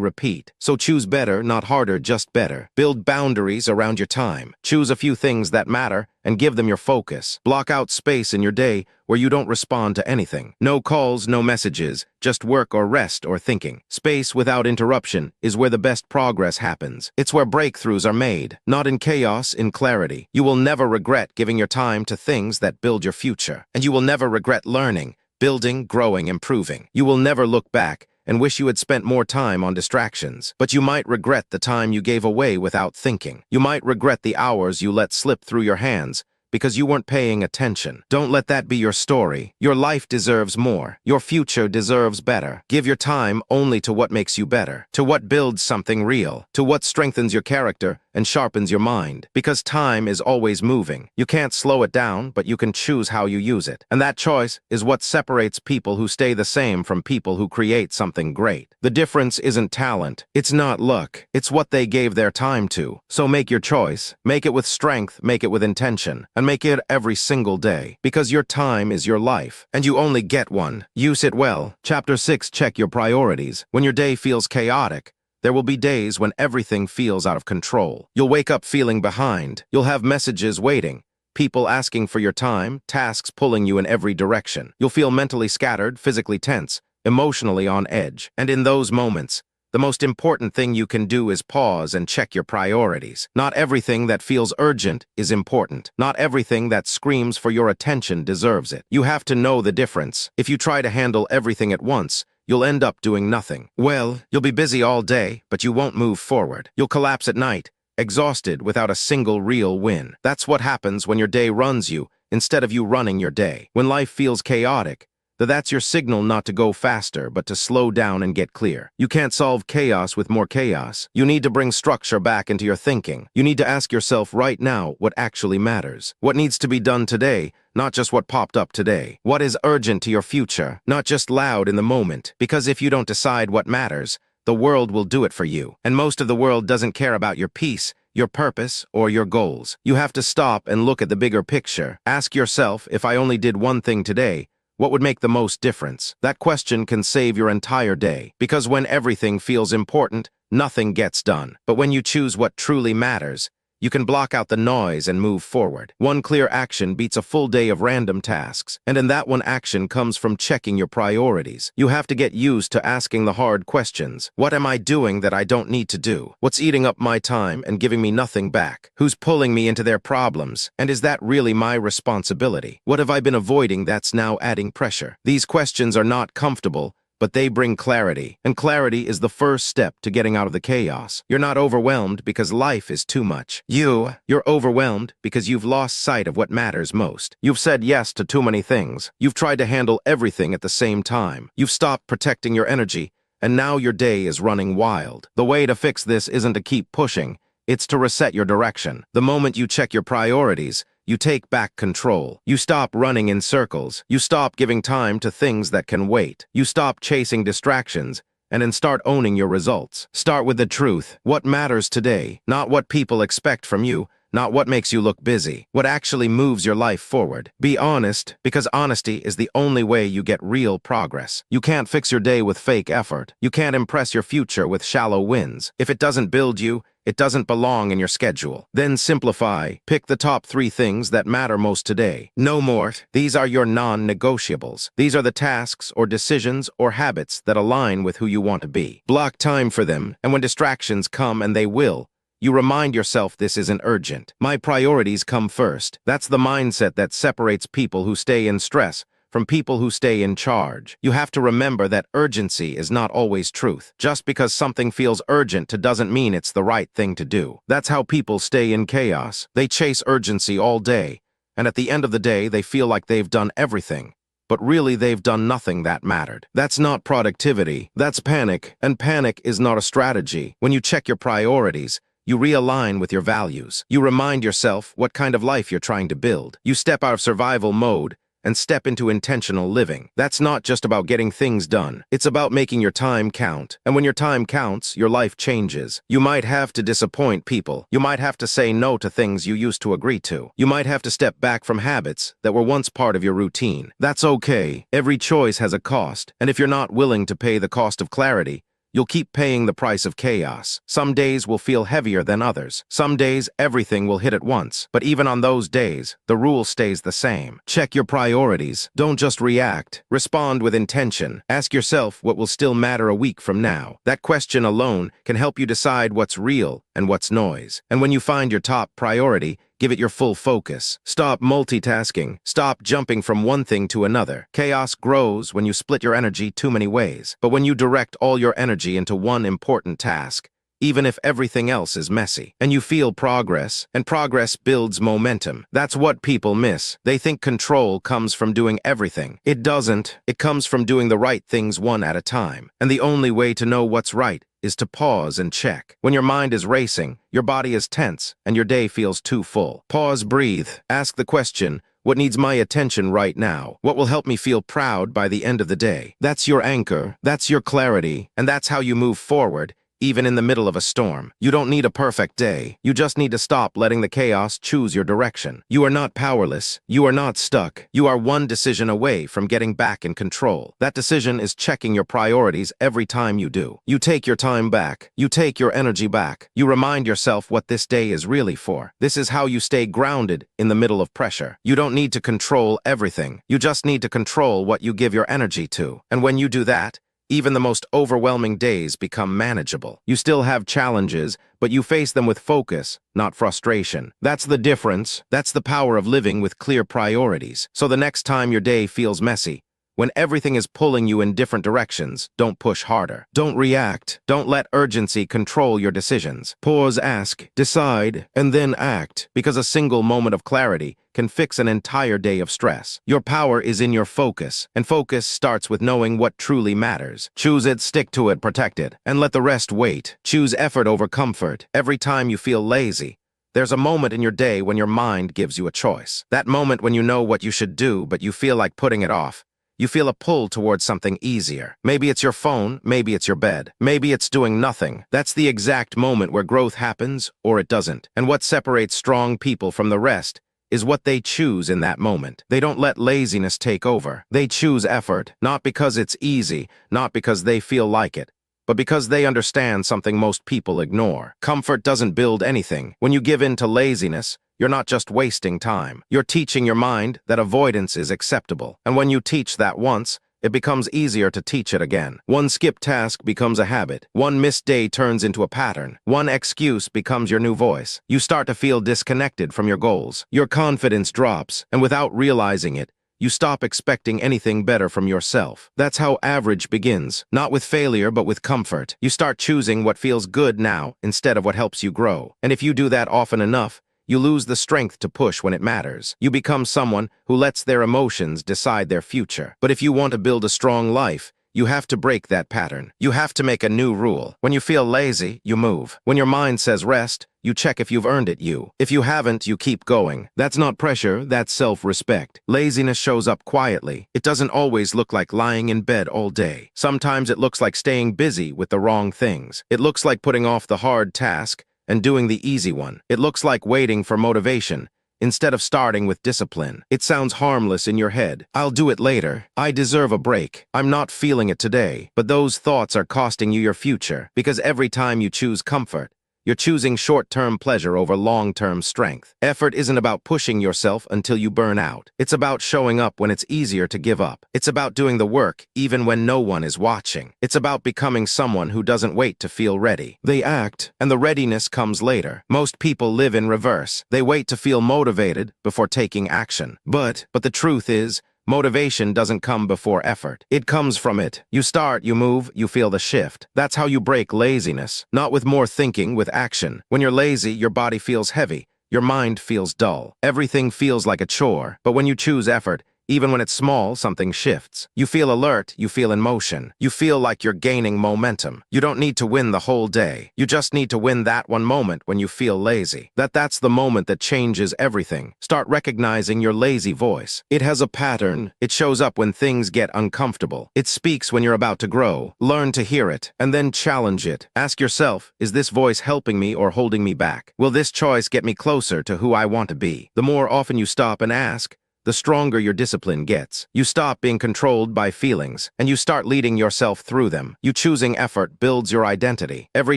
repeat. So choose better, not harder, just better. Build boundaries around your time. Choose a few things that matter and give them your focus. Block out space in your day where you don't respond to anything. No calls, no messages, just work or rest or thinking. Space without interruption is where the best progress happens. It's where breakthroughs are made, not in chaos, in clarity. You will never regret giving your time to things that build your future. And you will never regret learning, building, growing, improving. You will never look back and wish you had spent more time on distractions. But you might regret the time you gave away without thinking. You might regret the hours you let slip through your hands because you weren't paying attention. Don't let that be your story. Your life deserves more. Your future deserves better. Give your time only to what makes you better, to what builds something real, to what strengthens your character and sharpens your mind. Because time is always moving. You can't slow it down, but you can choose how you use it. And that choice is what separates people who stay the same from people who create something great. The difference isn't talent. It's not luck. It's what they gave their time to. So make your choice. Make it with strength. Make it with intention. And make it every single day. Because your time is your life. And you only get one. Use it well. Chapter 6. Check your priorities. When your day feels chaotic, there will be days when everything feels out of control. You'll wake up feeling behind. You'll have messages waiting, people asking for your time, tasks pulling you in every direction. You'll feel mentally scattered, physically tense, emotionally on edge. And in those moments, the most important thing you can do is pause and check your priorities. Not everything that feels urgent is important. Not everything that screams for your attention deserves it. You have to know the difference. If you try to handle everything at once, you'll end up doing nothing. Well, you'll be busy all day, but you won't move forward. You'll collapse at night, exhausted without a single real win. That's what happens when your day runs you, instead of you running your day. When life feels chaotic, that's your signal not to go faster, but to slow down and get clear. You can't solve chaos with more chaos. You need to bring structure back into your thinking. You need to ask yourself right now what actually matters. What needs to be done today, not just what popped up today. What is urgent to your future, not just loud in the moment. Because if you don't decide what matters, the world will do it for you. And most of the world doesn't care about your peace, your purpose, or your goals. You have to stop and look at the bigger picture. Ask yourself, if I only did one thing today, what would make the most difference? That question can save your entire day. Because when everything feels important, nothing gets done. But when you choose what truly matters, you can block out the noise and move forward. One clear action beats a full day of random tasks. And in that one action comes from checking your priorities. You have to get used to asking the hard questions. What am I doing that I don't need to do? What's eating up my time and giving me nothing back? Who's pulling me into their problems? And is that really my responsibility? What have I been avoiding that's now adding pressure? These questions are not comfortable, but they bring clarity, and clarity is the first step to getting out of the chaos. You're not overwhelmed because life is too much. You're overwhelmed because you've lost sight of what matters most. You've said yes to too many things. You've tried to handle everything at the same time. You've stopped protecting your energy, and now your day is running wild. The way to fix this isn't to keep pushing, it's to reset your direction. The moment you check your priorities, you take back control. You stop running in circles. You stop giving time to things that can wait. You stop chasing distractions and then start owning your results. Start with the truth. What matters today? Not what people expect from you. Not what makes you look busy. What actually moves your life forward. Be honest, because honesty is the only way you get real progress. You can't fix your day with fake effort. You can't impress your future with shallow wins. If it doesn't build you, it doesn't belong in your schedule. Then simplify. Pick the top 3 things that matter most today. No more. These are your non-negotiables. These are the tasks or decisions or habits that align with who you want to be. Block time for them, and when distractions come, and they will, you remind yourself this isn't urgent. My priorities come first. That's the mindset that separates people who stay in stress from people who stay in charge. You have to remember that urgency is not always truth. Just because something feels urgent doesn't mean it's the right thing to do. That's how people stay in chaos. They chase urgency all day, and at the end of the day, they feel like they've done everything. But really, they've done nothing that mattered. That's not productivity. That's panic. And panic is not a strategy. When you check your priorities, you realign with your values. You remind yourself what kind of life you're trying to build. You step out of survival mode and step into intentional living. That's not just about getting things done. It's about making your time count. And when your time counts, your life changes. You might have to disappoint people. You might have to say no to things you used to agree to. You might have to step back from habits that were once part of your routine. That's okay. Every choice has a cost. And if you're not willing to pay the cost of clarity, you'll keep paying the price of chaos. Some days will feel heavier than others. Some days, everything will hit at once. But even on those days, the rule stays the same. Check your priorities. Don't just react. Respond with intention. Ask yourself what will still matter a week from now. That question alone can help you decide what's real and what's noise. And when you find your top priority, give it your full focus. Stop multitasking. Stop jumping from one thing to another. Chaos grows when you split your energy too many ways. But when you direct all your energy into one important task, even if everything else is messy, and you feel progress, and progress builds momentum. That's what people miss. They think control comes from doing everything. It doesn't. It comes from doing the right things one at a time. And the only way to know what's right is to pause and check. When your mind is racing, your body is tense, and your day feels too full. Pause, breathe. Ask the question, what needs my attention right now? What will help me feel proud by the end of the day? That's your anchor, that's your clarity, and that's how you move forward, even in the middle of a storm. You don't need a perfect day. You just need to stop letting the chaos choose your direction. You are not powerless. You are not stuck. You are one decision away from getting back in control. That decision is checking your priorities every time you do. You take your time back. You take your energy back. You remind yourself what this day is really for. This is how you stay grounded in the middle of pressure. You don't need to control everything. You just need to control what you give your energy to. And when you do that, even the most overwhelming days become manageable. You still have challenges, but you face them with focus, not frustration. That's the difference. That's the power of living with clear priorities. So the next time your day feels messy, when everything is pulling you in different directions, don't push harder. Don't react. Don't let urgency control your decisions. Pause, ask, decide, and then act, because a single moment of clarity can fix an entire day of stress. Your power is in your focus, and focus starts with knowing what truly matters. Choose it, stick to it, protect it, and let the rest wait. Choose effort over comfort. Every time you feel lazy, there's a moment in your day when your mind gives you a choice. That moment when you know what you should do, but you feel like putting it off. You feel a pull towards something easier. Maybe it's your phone, maybe it's your bed, maybe it's doing nothing. That's the exact moment where growth happens, or it doesn't. And what separates strong people from the rest is what they choose in that moment. They don't let laziness take over. They choose effort, not because it's easy, not because they feel like it, but because they understand something most people ignore. Comfort doesn't build anything. When you give in to laziness, you're not just wasting time. You're teaching your mind that avoidance is acceptable. And when you teach that once, it becomes easier to teach it again. One skipped task becomes a habit. One missed day turns into a pattern. One excuse becomes your new voice. You start to feel disconnected from your goals. Your confidence drops, and without realizing it, you stop expecting anything better from yourself. That's how average begins, not with failure, but with comfort. You start choosing what feels good now instead of what helps you grow. And if you do that often enough, you lose the strength to push when it matters. You become someone who lets their emotions decide their future. But if you want to build a strong life, you have to break that pattern. You have to make a new rule. When you feel lazy, you move. When your mind says rest, you check if you've earned it. If you haven't, you keep going. That's not pressure, that's self-respect. Laziness shows up quietly. It doesn't always look like lying in bed all day. Sometimes it looks like staying busy with the wrong things. It looks like putting off the hard task and doing the easy one. It looks like waiting for motivation instead of starting with discipline. It sounds harmless in your head. I'll do it later. I deserve a break. I'm not feeling it today. But those thoughts are costing you your future, because every time you choose comfort, you're choosing short-term pleasure over long-term strength. Effort isn't about pushing yourself until you burn out. It's about showing up when it's easier to give up. It's about doing the work even when no one is watching. It's about becoming someone who doesn't wait to feel ready. They act, and the readiness comes later. Most people live in reverse. They wait to feel motivated before taking action. But the truth is, Motivation doesn't come before effort. It comes from it. You start, you move, you feel the shift. That's how you break laziness. Not with more thinking, with action. When you're lazy, your body feels heavy. Your mind feels dull. Everything feels like a chore. But when you choose effort, even when it's small, something shifts. You feel alert, you feel in motion. You feel like you're gaining momentum. You don't need to win the whole day. You just need to win that one moment when you feel lazy. That's the moment that changes everything. Start recognizing your lazy voice. It has a pattern. It shows up when things get uncomfortable. It speaks when you're about to grow. Learn to hear it, and then challenge it. Ask yourself, is this voice helping me or holding me back? Will this choice get me closer to who I want to be? The more often you stop and ask, the stronger your discipline gets. You stop being controlled by feelings, and you start leading yourself through them. You choosing effort builds your identity. Every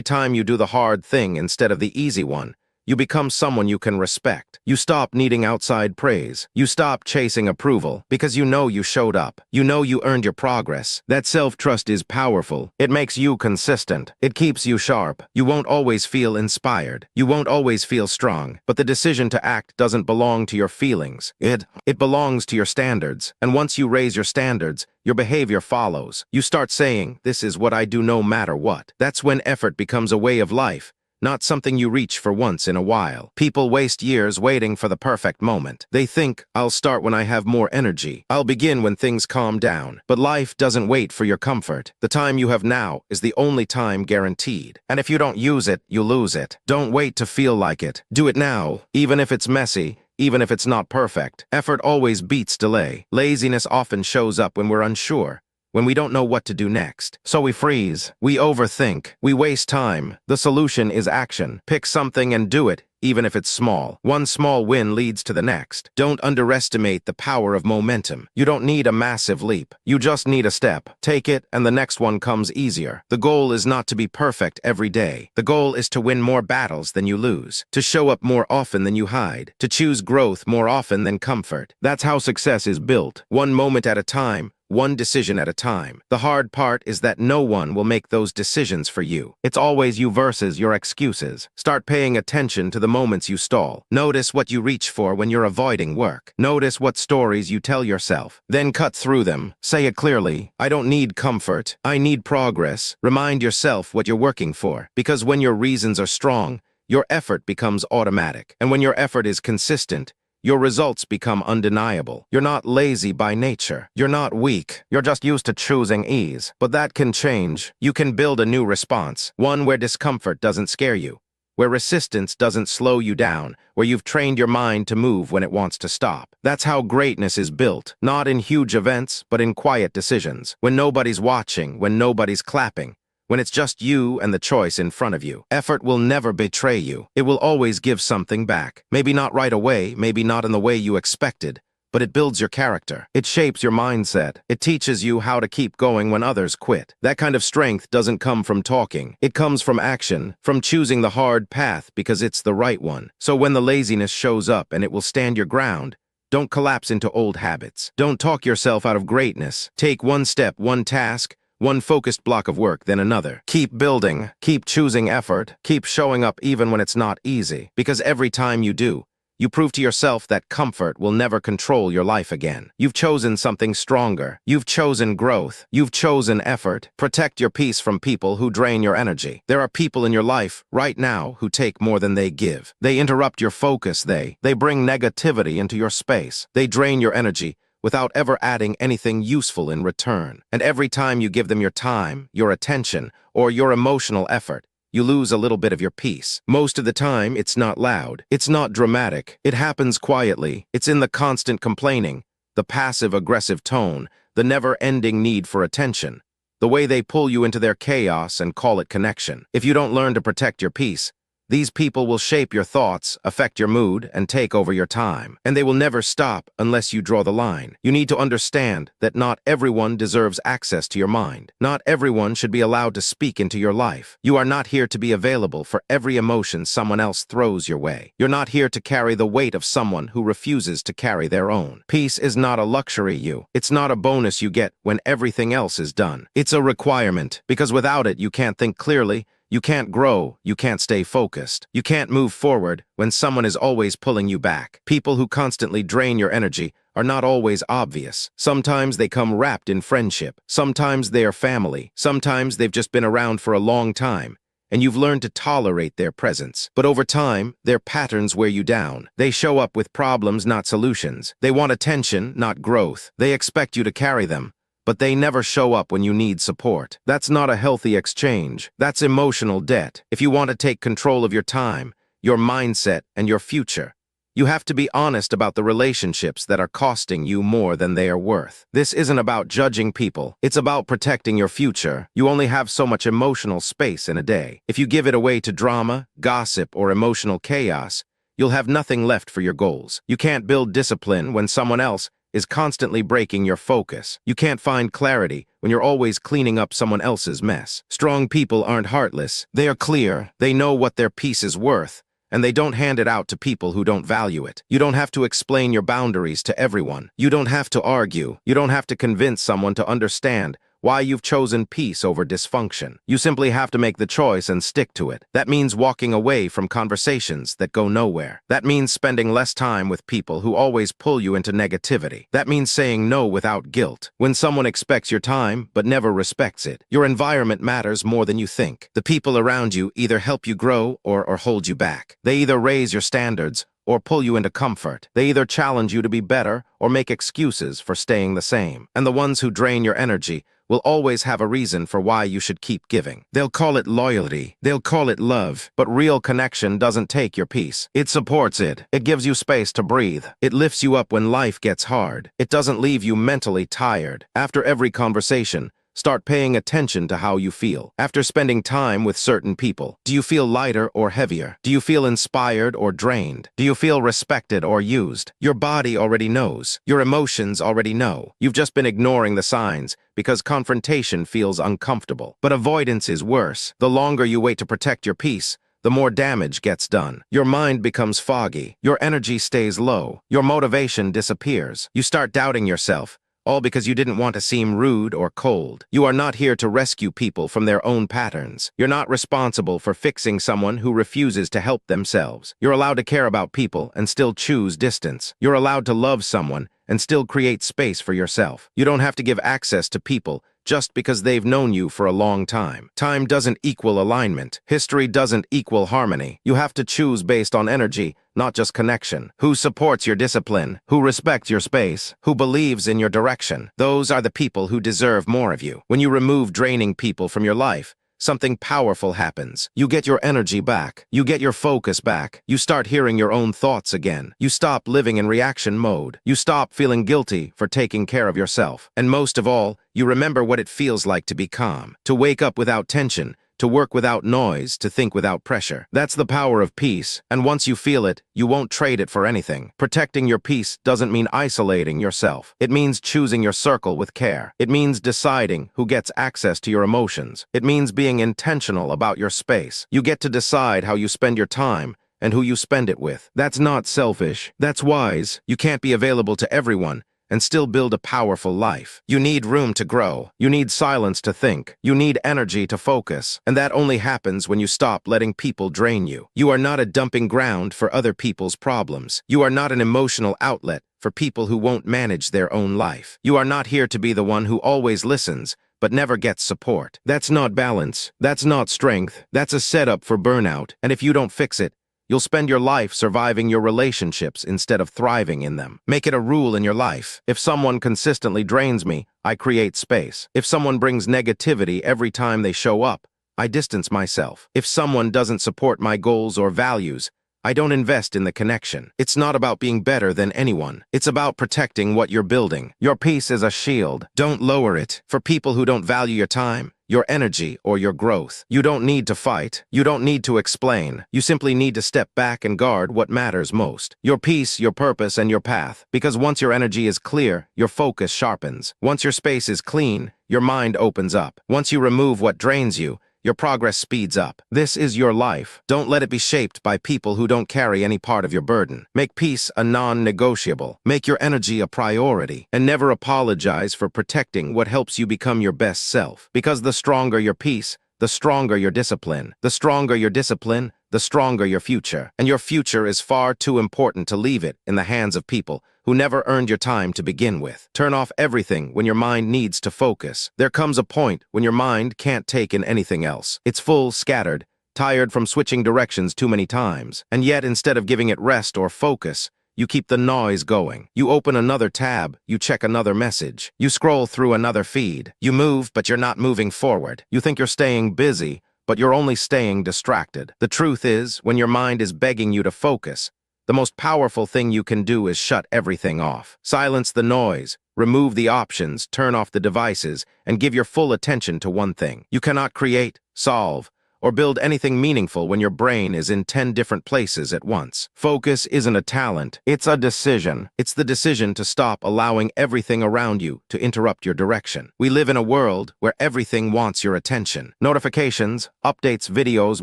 time you do the hard thing instead of the easy one, you become someone you can respect. You stop needing outside praise. You stop chasing approval because you know you showed up. You know you earned your progress. That self-trust is powerful. It makes you consistent. It keeps you sharp. You won't always feel inspired. You won't always feel strong. But the decision to act doesn't belong to your feelings. It belongs to your standards. And once you raise your standards, your behavior follows. You start saying, this is what I do no matter what. That's when effort becomes a way of life, not something you reach for once in a while. People waste years waiting for the perfect moment. They think, I'll start when I have more energy. I'll begin when things calm down. But life doesn't wait for your comfort. The time you have now is the only time guaranteed. And if you don't use it, you lose it. Don't wait to feel like it. Do it now, even if it's messy. Even if it's not perfect. Effort always beats delay. Laziness often shows up when we're unsure, when we don't know what to do next. So we freeze, we overthink, we waste time. The solution is action. Pick something and do it, even if it's small. One small win leads to the next. Don't underestimate the power of momentum. You don't need a massive leap. You just need a step. Take it, and the next one comes easier. The goal is not to be perfect every day. The goal is to win more battles than you lose, to show up more often than you hide, to choose growth more often than comfort. That's how success is built, one moment at a time, one decision at a time. The hard part is that no one will make those decisions for you. It's always you versus your excuses. Start paying attention to the moments you stall. Notice what you reach for when you're avoiding work. Notice what stories you tell yourself. Then cut through them. Say it clearly. I don't need comfort. I need progress. Remind yourself what you're working for. Because when your reasons are strong, your effort becomes automatic. And when your effort is consistent, your results become undeniable. You're not lazy by nature. You're not weak. You're just used to choosing ease. But that can change. You can build a new response, one where discomfort doesn't scare you, where resistance doesn't slow you down, where you've trained your mind to move when it wants to stop. That's how greatness is built, not in huge events, but in quiet decisions, when nobody's watching, when nobody's clapping, when it's just you and the choice in front of you. Effort will never betray you. It will always give something back. Maybe not right away, maybe not in the way you expected, but it builds your character. It shapes your mindset. It teaches you how to keep going when others quit. That kind of strength doesn't come from talking. It comes from action, from choosing the hard path because it's the right one. So when the laziness shows up, and it will stand your ground, don't collapse into old habits. Don't talk yourself out of greatness. Take one step, one task, one focused block of work, then another. Keep building, keep choosing effort, keep showing up even when it's not easy. Because every time you do, you prove to yourself that comfort will never control your life again. You've chosen something stronger. You've chosen growth. You've chosen effort. Protect your peace from people who drain your energy. There are people in your life right now who take more than they give. They interrupt your focus. They bring negativity into your space. They drain your energy without ever adding anything useful in return. And every time you give them your time, your attention, or your emotional effort, you lose a little bit of your peace. Most of the time, it's not loud. It's not dramatic. It happens quietly. It's in the constant complaining, the passive-aggressive tone, the never-ending need for attention, the way they pull you into their chaos and call it connection. If you don't learn to protect your peace, these people will shape your thoughts, affect your mood, and take over your time. And they will never stop unless you draw the line. You need to understand that not everyone deserves access to your mind. Not everyone should be allowed to speak into your life. You are not here to be available for every emotion someone else throws your way. You're not here to carry the weight of someone who refuses to carry their own. Peace is not a luxury it's not a bonus you get when everything else is done. It's a requirement, because without it, you can't think clearly, you can't grow, you can't stay focused. You can't move forward when someone is always pulling you back. People who constantly drain your energy are not always obvious. Sometimes they come wrapped in friendship. Sometimes they are family. Sometimes they've just been around for a long time, and you've learned to tolerate their presence. But over time, their patterns wear you down. They show up with problems, not solutions. They want attention, not growth. They expect you to carry them, but they never show up when you need support. That's not a healthy exchange. That's emotional debt. If you want to take control of your time, your mindset, and your future, you have to be honest about the relationships that are costing you more than they are worth. This isn't about judging people. It's about protecting your future. You only have so much emotional space in a day. If you give it away to drama, gossip, or emotional chaos, you'll have nothing left for your goals. You can't build discipline when someone else is constantly breaking your focus. You can't find clarity when you're always cleaning up someone else's mess. Strong people aren't heartless. They are clear. They know what their peace is worth, and they don't hand it out to people who don't value it. You don't have to explain your boundaries to everyone. You don't have to argue. You don't have to convince someone to understand why you've chosen peace over dysfunction. You simply have to make the choice and stick to it. That means walking away from conversations that go nowhere. That means spending less time with people who always pull you into negativity. That means saying no without guilt. When someone expects your time but never respects it, your environment matters more than you think. The people around you either help you grow or hold you back. They either raise your standards or pull you into comfort. They either challenge you to be better or make excuses for staying the same. And the ones who drain your energy will always have a reason for why you should keep giving. They'll call it loyalty. They'll call it love. But real connection doesn't take your peace. It supports it. It gives you space to breathe. It lifts you up when life gets hard. It doesn't leave you mentally tired. After every conversation, start paying attention to how you feel. After spending time with certain people, do you feel lighter or heavier? Do you feel inspired or drained? Do you feel respected or used? Your body already knows. Your emotions already know. You've just been ignoring the signs because confrontation feels uncomfortable. But avoidance is worse. The longer you wait to protect your peace, the more damage gets done. Your mind becomes foggy. Your energy stays low. Your motivation disappears. You start doubting yourself, all because you didn't want to seem rude or cold. You are not here to rescue people from their own patterns. You're not responsible for fixing someone who refuses to help themselves. You're allowed to care about people and still choose distance. You're allowed to love someone and still create space for yourself. You don't have to give access to people just because they've known you for a long time. Time doesn't equal alignment. History doesn't equal harmony. You have to choose based on energy, not just connection. Who supports your discipline? Who respects your space? Who believes in your direction? Those are the people who deserve more of you. When you remove draining people from your life, something powerful happens. You get your energy back. You get your focus back. You start hearing your own thoughts again. You stop living in reaction mode. You stop feeling guilty for taking care of yourself. And most of all, you remember what it feels like to be calm, to wake up without tension, to work without noise, to think without pressure. That's the power of peace, and once you feel it, you won't trade it for anything. Protecting your peace doesn't mean isolating yourself. It means choosing your circle with care. It means deciding who gets access to your emotions. It means being intentional about your space. You get to decide how you spend your time and who you spend it with. That's not selfish. That's wise. You can't be available to everyone and still build a powerful life. You need room to grow. You need silence to think. You need energy to focus. And that only happens when you stop letting people drain you. You are not a dumping ground for other people's problems. You are not an emotional outlet for people who won't manage their own life. You are not here to be the one who always listens but never gets support. That's not balance. That's not strength. That's a setup for burnout. And if you don't fix it, you'll spend your life surviving your relationships instead of thriving in them. Make it a rule in your life. If someone consistently drains me, I create space. If someone brings negativity every time they show up, I distance myself. If someone doesn't support my goals or values, I don't invest in the connection. It's not about being better than anyone. It's about protecting what you're building. Your peace is a shield. Don't lower it. For people who don't value your time, your energy, or your growth, you don't need to fight. You don't need to explain. You simply need to step back and guard what matters most. Your peace, your purpose, and your path. Because once your energy is clear, your focus sharpens. Once your space is clean, your mind opens up. Once you remove what drains you, your progress speeds up. This is your life. Don't let it be shaped by people who don't carry any part of your burden. Make peace a non-negotiable. Make your energy a priority. And never apologize for protecting what helps you become your best self. Because the stronger your peace, the stronger your discipline. The stronger your discipline, the stronger your future. And your future is far too important to leave it in the hands of people who never earned your time to begin with. Turn off everything when your mind needs to focus. There comes a point when your mind can't take in anything else. It's full, scattered, tired from switching directions too many times. And yet, instead of giving it rest or focus, you keep the noise going. You open another tab, you check another message. You scroll through another feed. You move, but you're not moving forward. You think you're staying busy, but you're only staying distracted. The truth is, when your mind is begging you to focus, the most powerful thing you can do is shut everything off. Silence the noise, remove the options, turn off the devices, and give your full attention to one thing. You cannot create, solve, or build anything meaningful when your brain is in 10 different places at once. Focus isn't a talent, it's a decision. It's the decision to stop allowing everything around you to interrupt your direction. We live in a world where everything wants your attention. Notifications, updates, videos,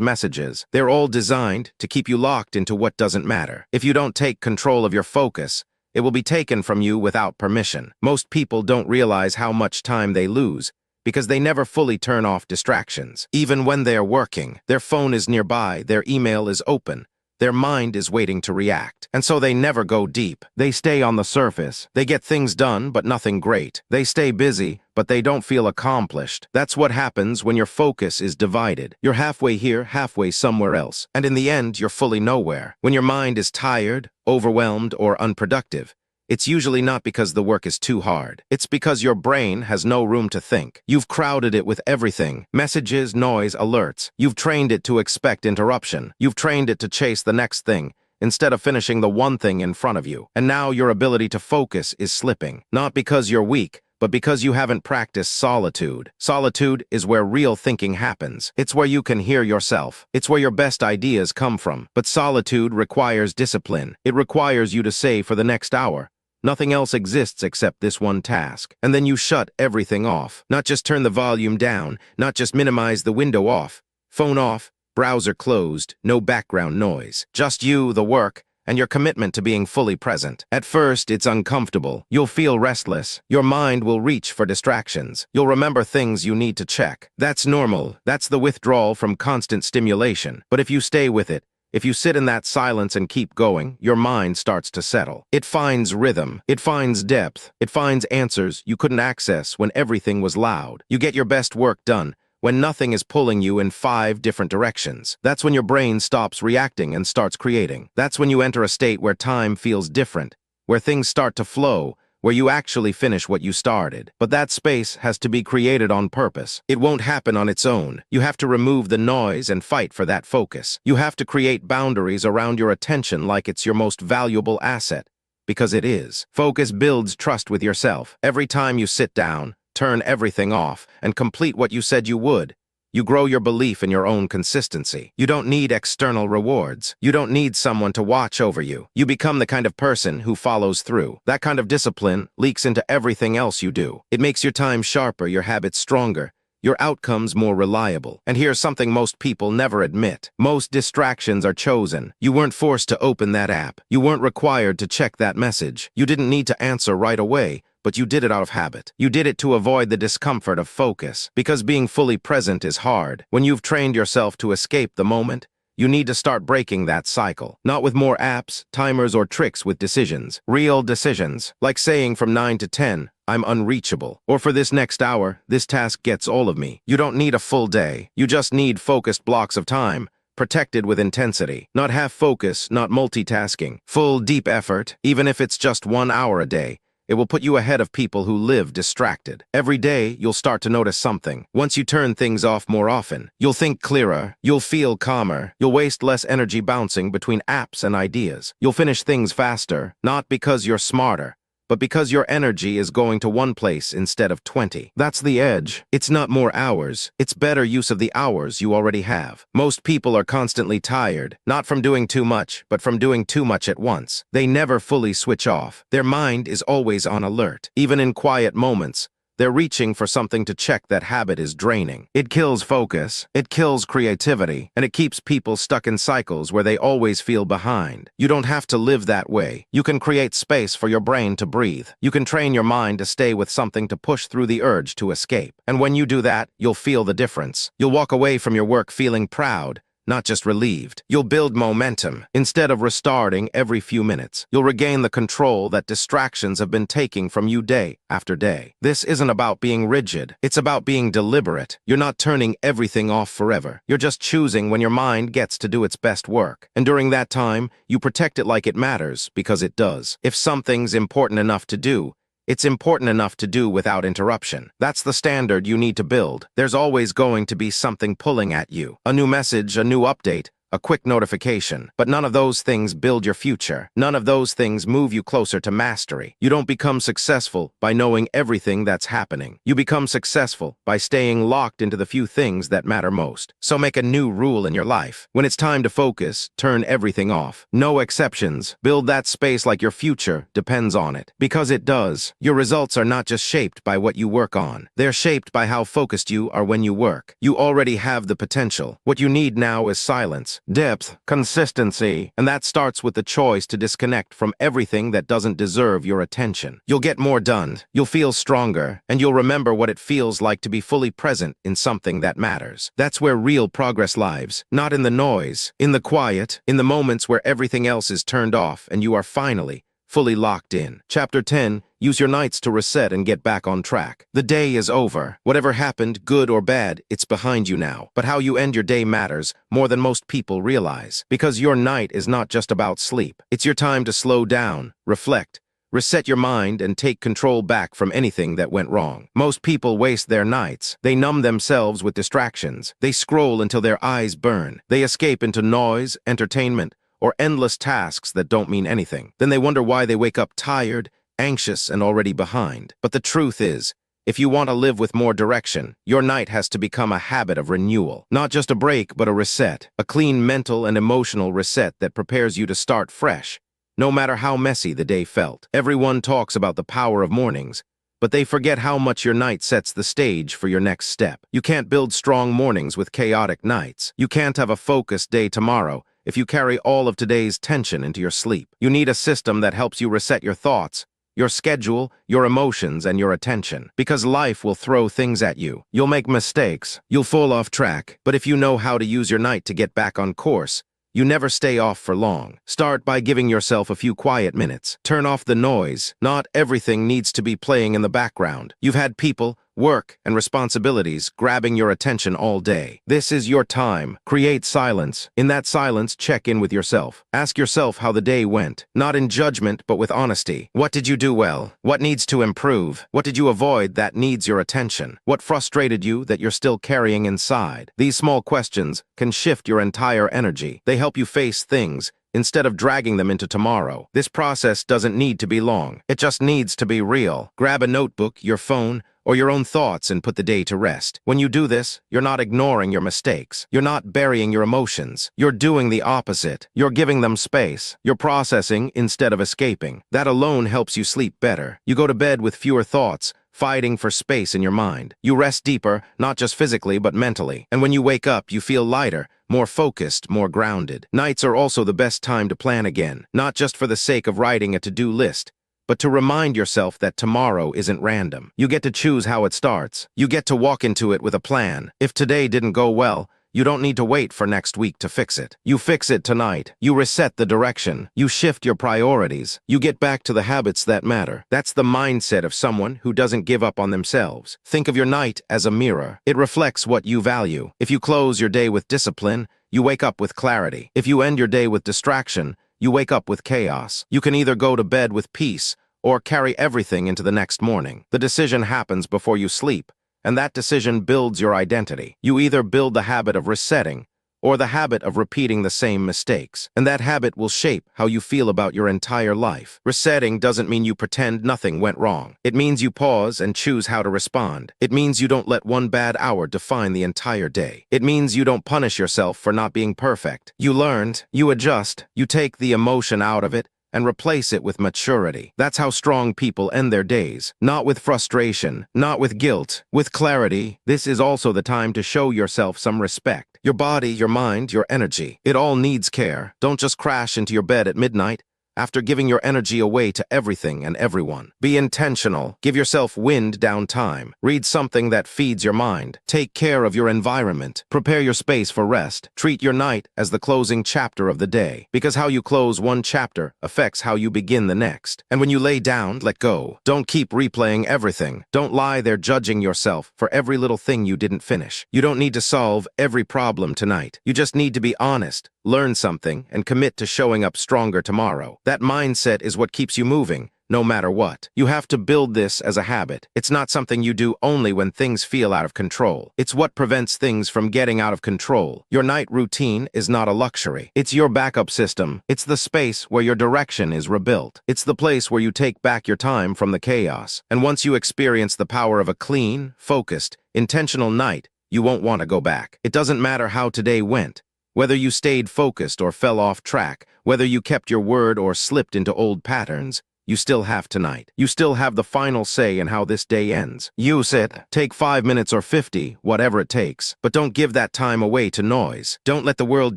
messages, they're all designed to keep you locked into what doesn't matter. If you don't take control of your focus, it will be taken from you without permission. Most people don't realize how much time they lose because they never fully turn off distractions. Even when they are working, their phone is nearby, their email is open, their mind is waiting to react. And so they never go deep. They stay on the surface. They get things done, but nothing great. They stay busy, but they don't feel accomplished. That's what happens when your focus is divided. You're halfway here, halfway somewhere else. And in the end, you're fully nowhere. When your mind is tired, overwhelmed, or unproductive, it's usually not because the work is too hard. It's because your brain has no room to think. You've crowded it with everything: messages, noise, alerts. You've trained it to expect interruption. You've trained it to chase the next thing, instead of finishing the one thing in front of you. And now your ability to focus is slipping. Not because you're weak, but because you haven't practiced solitude. Solitude is where real thinking happens. It's where you can hear yourself. It's where your best ideas come from. But solitude requires discipline. It requires you to say for the next hour, nothing else exists except this one task. And then you shut everything off. Not just turn the volume down, not just minimize the window off. Phone off, browser closed, no background noise. Just you, the work, and your commitment to being fully present. At first, it's uncomfortable. You'll feel restless. Your mind will reach for distractions. You'll remember things you need to check. That's normal. That's the withdrawal from constant stimulation. But if you stay with it, if you sit in that silence and keep going, your mind starts to settle. It finds rhythm. It finds depth. It finds answers you couldn't access when everything was loud. You get your best work done when nothing is pulling you in 5 different directions. That's when your brain stops reacting and starts creating. That's when you enter a state where time feels different, where things start to flow, where you actually finish what you started. But that space has to be created on purpose. It won't happen on its own. You have to remove the noise and fight for that focus. You have to create boundaries around your attention like it's your most valuable asset, because it is. Focus builds trust with yourself. Every time you sit down, turn everything off, and complete what you said you would, you grow your belief in your own consistency. You don't need external rewards. You don't need someone to watch over you. You become the kind of person who follows through. That kind of discipline leaks into everything else you do. It makes your time sharper, your habits stronger, your outcomes more reliable. And here's something most people never admit. Most distractions are chosen. You weren't forced to open that app. You weren't required to check that message. You didn't need to answer right away, but you did it out of habit. You did it to avoid the discomfort of focus, because being fully present is hard. When you've trained yourself to escape the moment, you need to start breaking that cycle. Not with more apps, timers, or tricks, with decisions. Real decisions. Like saying from 9 to 10, I'm unreachable. Or for this next hour, this task gets all of me. You don't need a full day. You just need focused blocks of time, protected with intensity. Not half focus, not multitasking. Full, deep effort, even if it's just 1 hour a day. It will put you ahead of people who live distracted. Every day, you'll start to notice something. Once you turn things off more often, you'll think clearer, you'll feel calmer, you'll waste less energy bouncing between apps and ideas. You'll finish things faster, not because you're smarter, but because your energy is going to one place instead of 20. That's the edge. It's not more hours. It's better use of the hours you already have. Most people are constantly tired, not from doing too much, but from doing too much at once. They never fully switch off. Their mind is always on alert. Even in quiet moments, they're reaching for something to check. That habit is draining. It kills focus, it kills creativity, and it keeps people stuck in cycles where they always feel behind. You don't have to live that way. You can create space for your brain to breathe. You can train your mind to stay with something to push through the urge to escape. And when you do that, you'll feel the difference. You'll walk away from your work feeling proud, not just relieved. You'll build momentum. Instead of restarting every few minutes, you'll regain the control that distractions have been taking from you day after day. This isn't about being rigid. It's about being deliberate. You're not turning everything off forever. You're just choosing when your mind gets to do its best work. And during that time, you protect it like it matters, because it does. If something's important enough to do, it's important enough to do without interruption. That's the standard you need to build. There's always going to be something pulling at you. A new message, a new update, a quick notification. But none of those things build your future. None of those things move you closer to mastery. You don't become successful by knowing everything that's happening. You become successful by staying locked into the few things that matter most. So make a new rule in your life. When it's time to focus, turn everything off. No exceptions. Build that space like your future depends on it. Because it does. Your results are not just shaped by what you work on. They're shaped by how focused you are when you work. You already have the potential. What you need now is silence, depth, consistency, and that starts with the choice to disconnect from everything that doesn't deserve your attention. You'll get more done, you'll feel stronger, and you'll remember what it feels like to be fully present in something that matters. That's where real progress lives, not in the noise, in the quiet, in the moments where everything else is turned off and you are finally fully locked in. Chapter 10. Use your nights to reset and get back on track. The day is over. Whatever happened, good or bad, it's behind you now. But how you end your day matters more than most people realize. Because your night is not just about sleep. It's your time to slow down, reflect, reset your mind, and take control back from anything that went wrong. Most people waste their nights. They numb themselves with distractions. They scroll until their eyes burn. They escape into noise, entertainment, or endless tasks that don't mean anything. Then they wonder why they wake up tired, anxious, and already behind. But the truth is, if you want to live with more direction, your night has to become a habit of renewal. Not just a break, but a reset. A clean mental and emotional reset that prepares you to start fresh, no matter how messy the day felt. Everyone talks about the power of mornings, but they forget how much your night sets the stage for your next step. You can't build strong mornings with chaotic nights. You can't have a focused day tomorrow if you carry all of today's tension into your sleep. You need a system that helps you reset your thoughts, your schedule, your emotions, and your attention. Because life will throw things at you. You'll make mistakes. You'll fall off track. But if you know how to use your night to get back on course, you never stay off for long. Start by giving yourself a few quiet minutes. Turn off the noise. Not everything needs to be playing in the background. You've had people, work, and responsibilities grabbing your attention all day. This is your time. Create silence. In that silence, check in with yourself. Ask yourself how the day went. Not in judgment, but with honesty. What did you do well? What needs to improve? What did you avoid that needs your attention? What frustrated you that you're still carrying inside? These small questions can shift your entire energy. They help you face things instead of dragging them into tomorrow. This process doesn't need to be long. It just needs to be real. Grab a notebook, your phone, or your own thoughts and put the day to rest. When you do this, you're not ignoring your mistakes. You're not burying your emotions. You're doing the opposite. You're giving them space. You're processing instead of escaping. That alone helps you sleep better. You go to bed with fewer thoughts, fighting for space in your mind. You rest deeper, not just physically, but mentally. And when you wake up, you feel lighter, more focused, more grounded. Nights are also the best time to plan again, not just for the sake of writing a to-do list, but to remind yourself that tomorrow isn't random. You get to choose how it starts. You get to walk into it with a plan. If today didn't go well, you don't need to wait for next week to fix it. You fix it tonight. You reset the direction. You shift your priorities. You get back to the habits that matter. That's the mindset of someone who doesn't give up on themselves. Think of your night as a mirror. It reflects what you value. If you close your day with discipline, you wake up with clarity. If you end your day with distraction, you wake up with chaos. You can either go to bed with peace or carry everything into the next morning. The decision happens before you sleep, and that decision builds your identity. You either build the habit of resetting or the habit of repeating the same mistakes, and that habit will shape how you feel about your entire life. Resetting doesn't mean you pretend nothing went wrong. It means you pause and choose how to respond. It means you don't let one bad hour define the entire day. It means you don't punish yourself for not being perfect. You learned, you adjust, you take the emotion out of it, and replace it with maturity. That's how strong people end their days. Not with frustration, not with guilt, with clarity. This is also the time to show yourself some respect. Your body, your mind, your energy. It all needs care. Don't just crash into your bed at midnight. after giving your energy away to everything and everyone. Be intentional. Give yourself wind down time. Read something that feeds your mind. Take care of your environment. Prepare your space for rest. Treat your night as the closing chapter of the day, because how you close one chapter affects how you begin the next. And when you lay down, let go. Don't keep replaying everything. Don't lie there judging yourself for every little thing you didn't finish. You don't need to solve every problem tonight. You just need to be honest, learn something, and commit to showing up stronger tomorrow. That mindset is what keeps you moving, no matter what. You have to build this as a habit. It's not something you do only when things feel out of control. It's what prevents things from getting out of control. Your night routine is not a luxury. It's your backup system. It's the space where your direction is rebuilt. It's the place where you take back your time from the chaos. And once you experience the power of a clean, focused, intentional night, you won't want to go back. It doesn't matter how today went. Whether you stayed focused or fell off track, whether you kept your word or slipped into old patterns, you still have tonight. You still have the final say in how this day ends. Use it. Take 5 minutes or 50, whatever it takes. But don't give that time away to noise. Don't let the world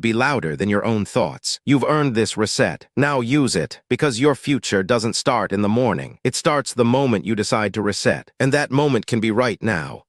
be louder than your own thoughts. You've earned this reset. Now use it, because your future doesn't start in the morning. It starts the moment you decide to reset. And that moment can be right now.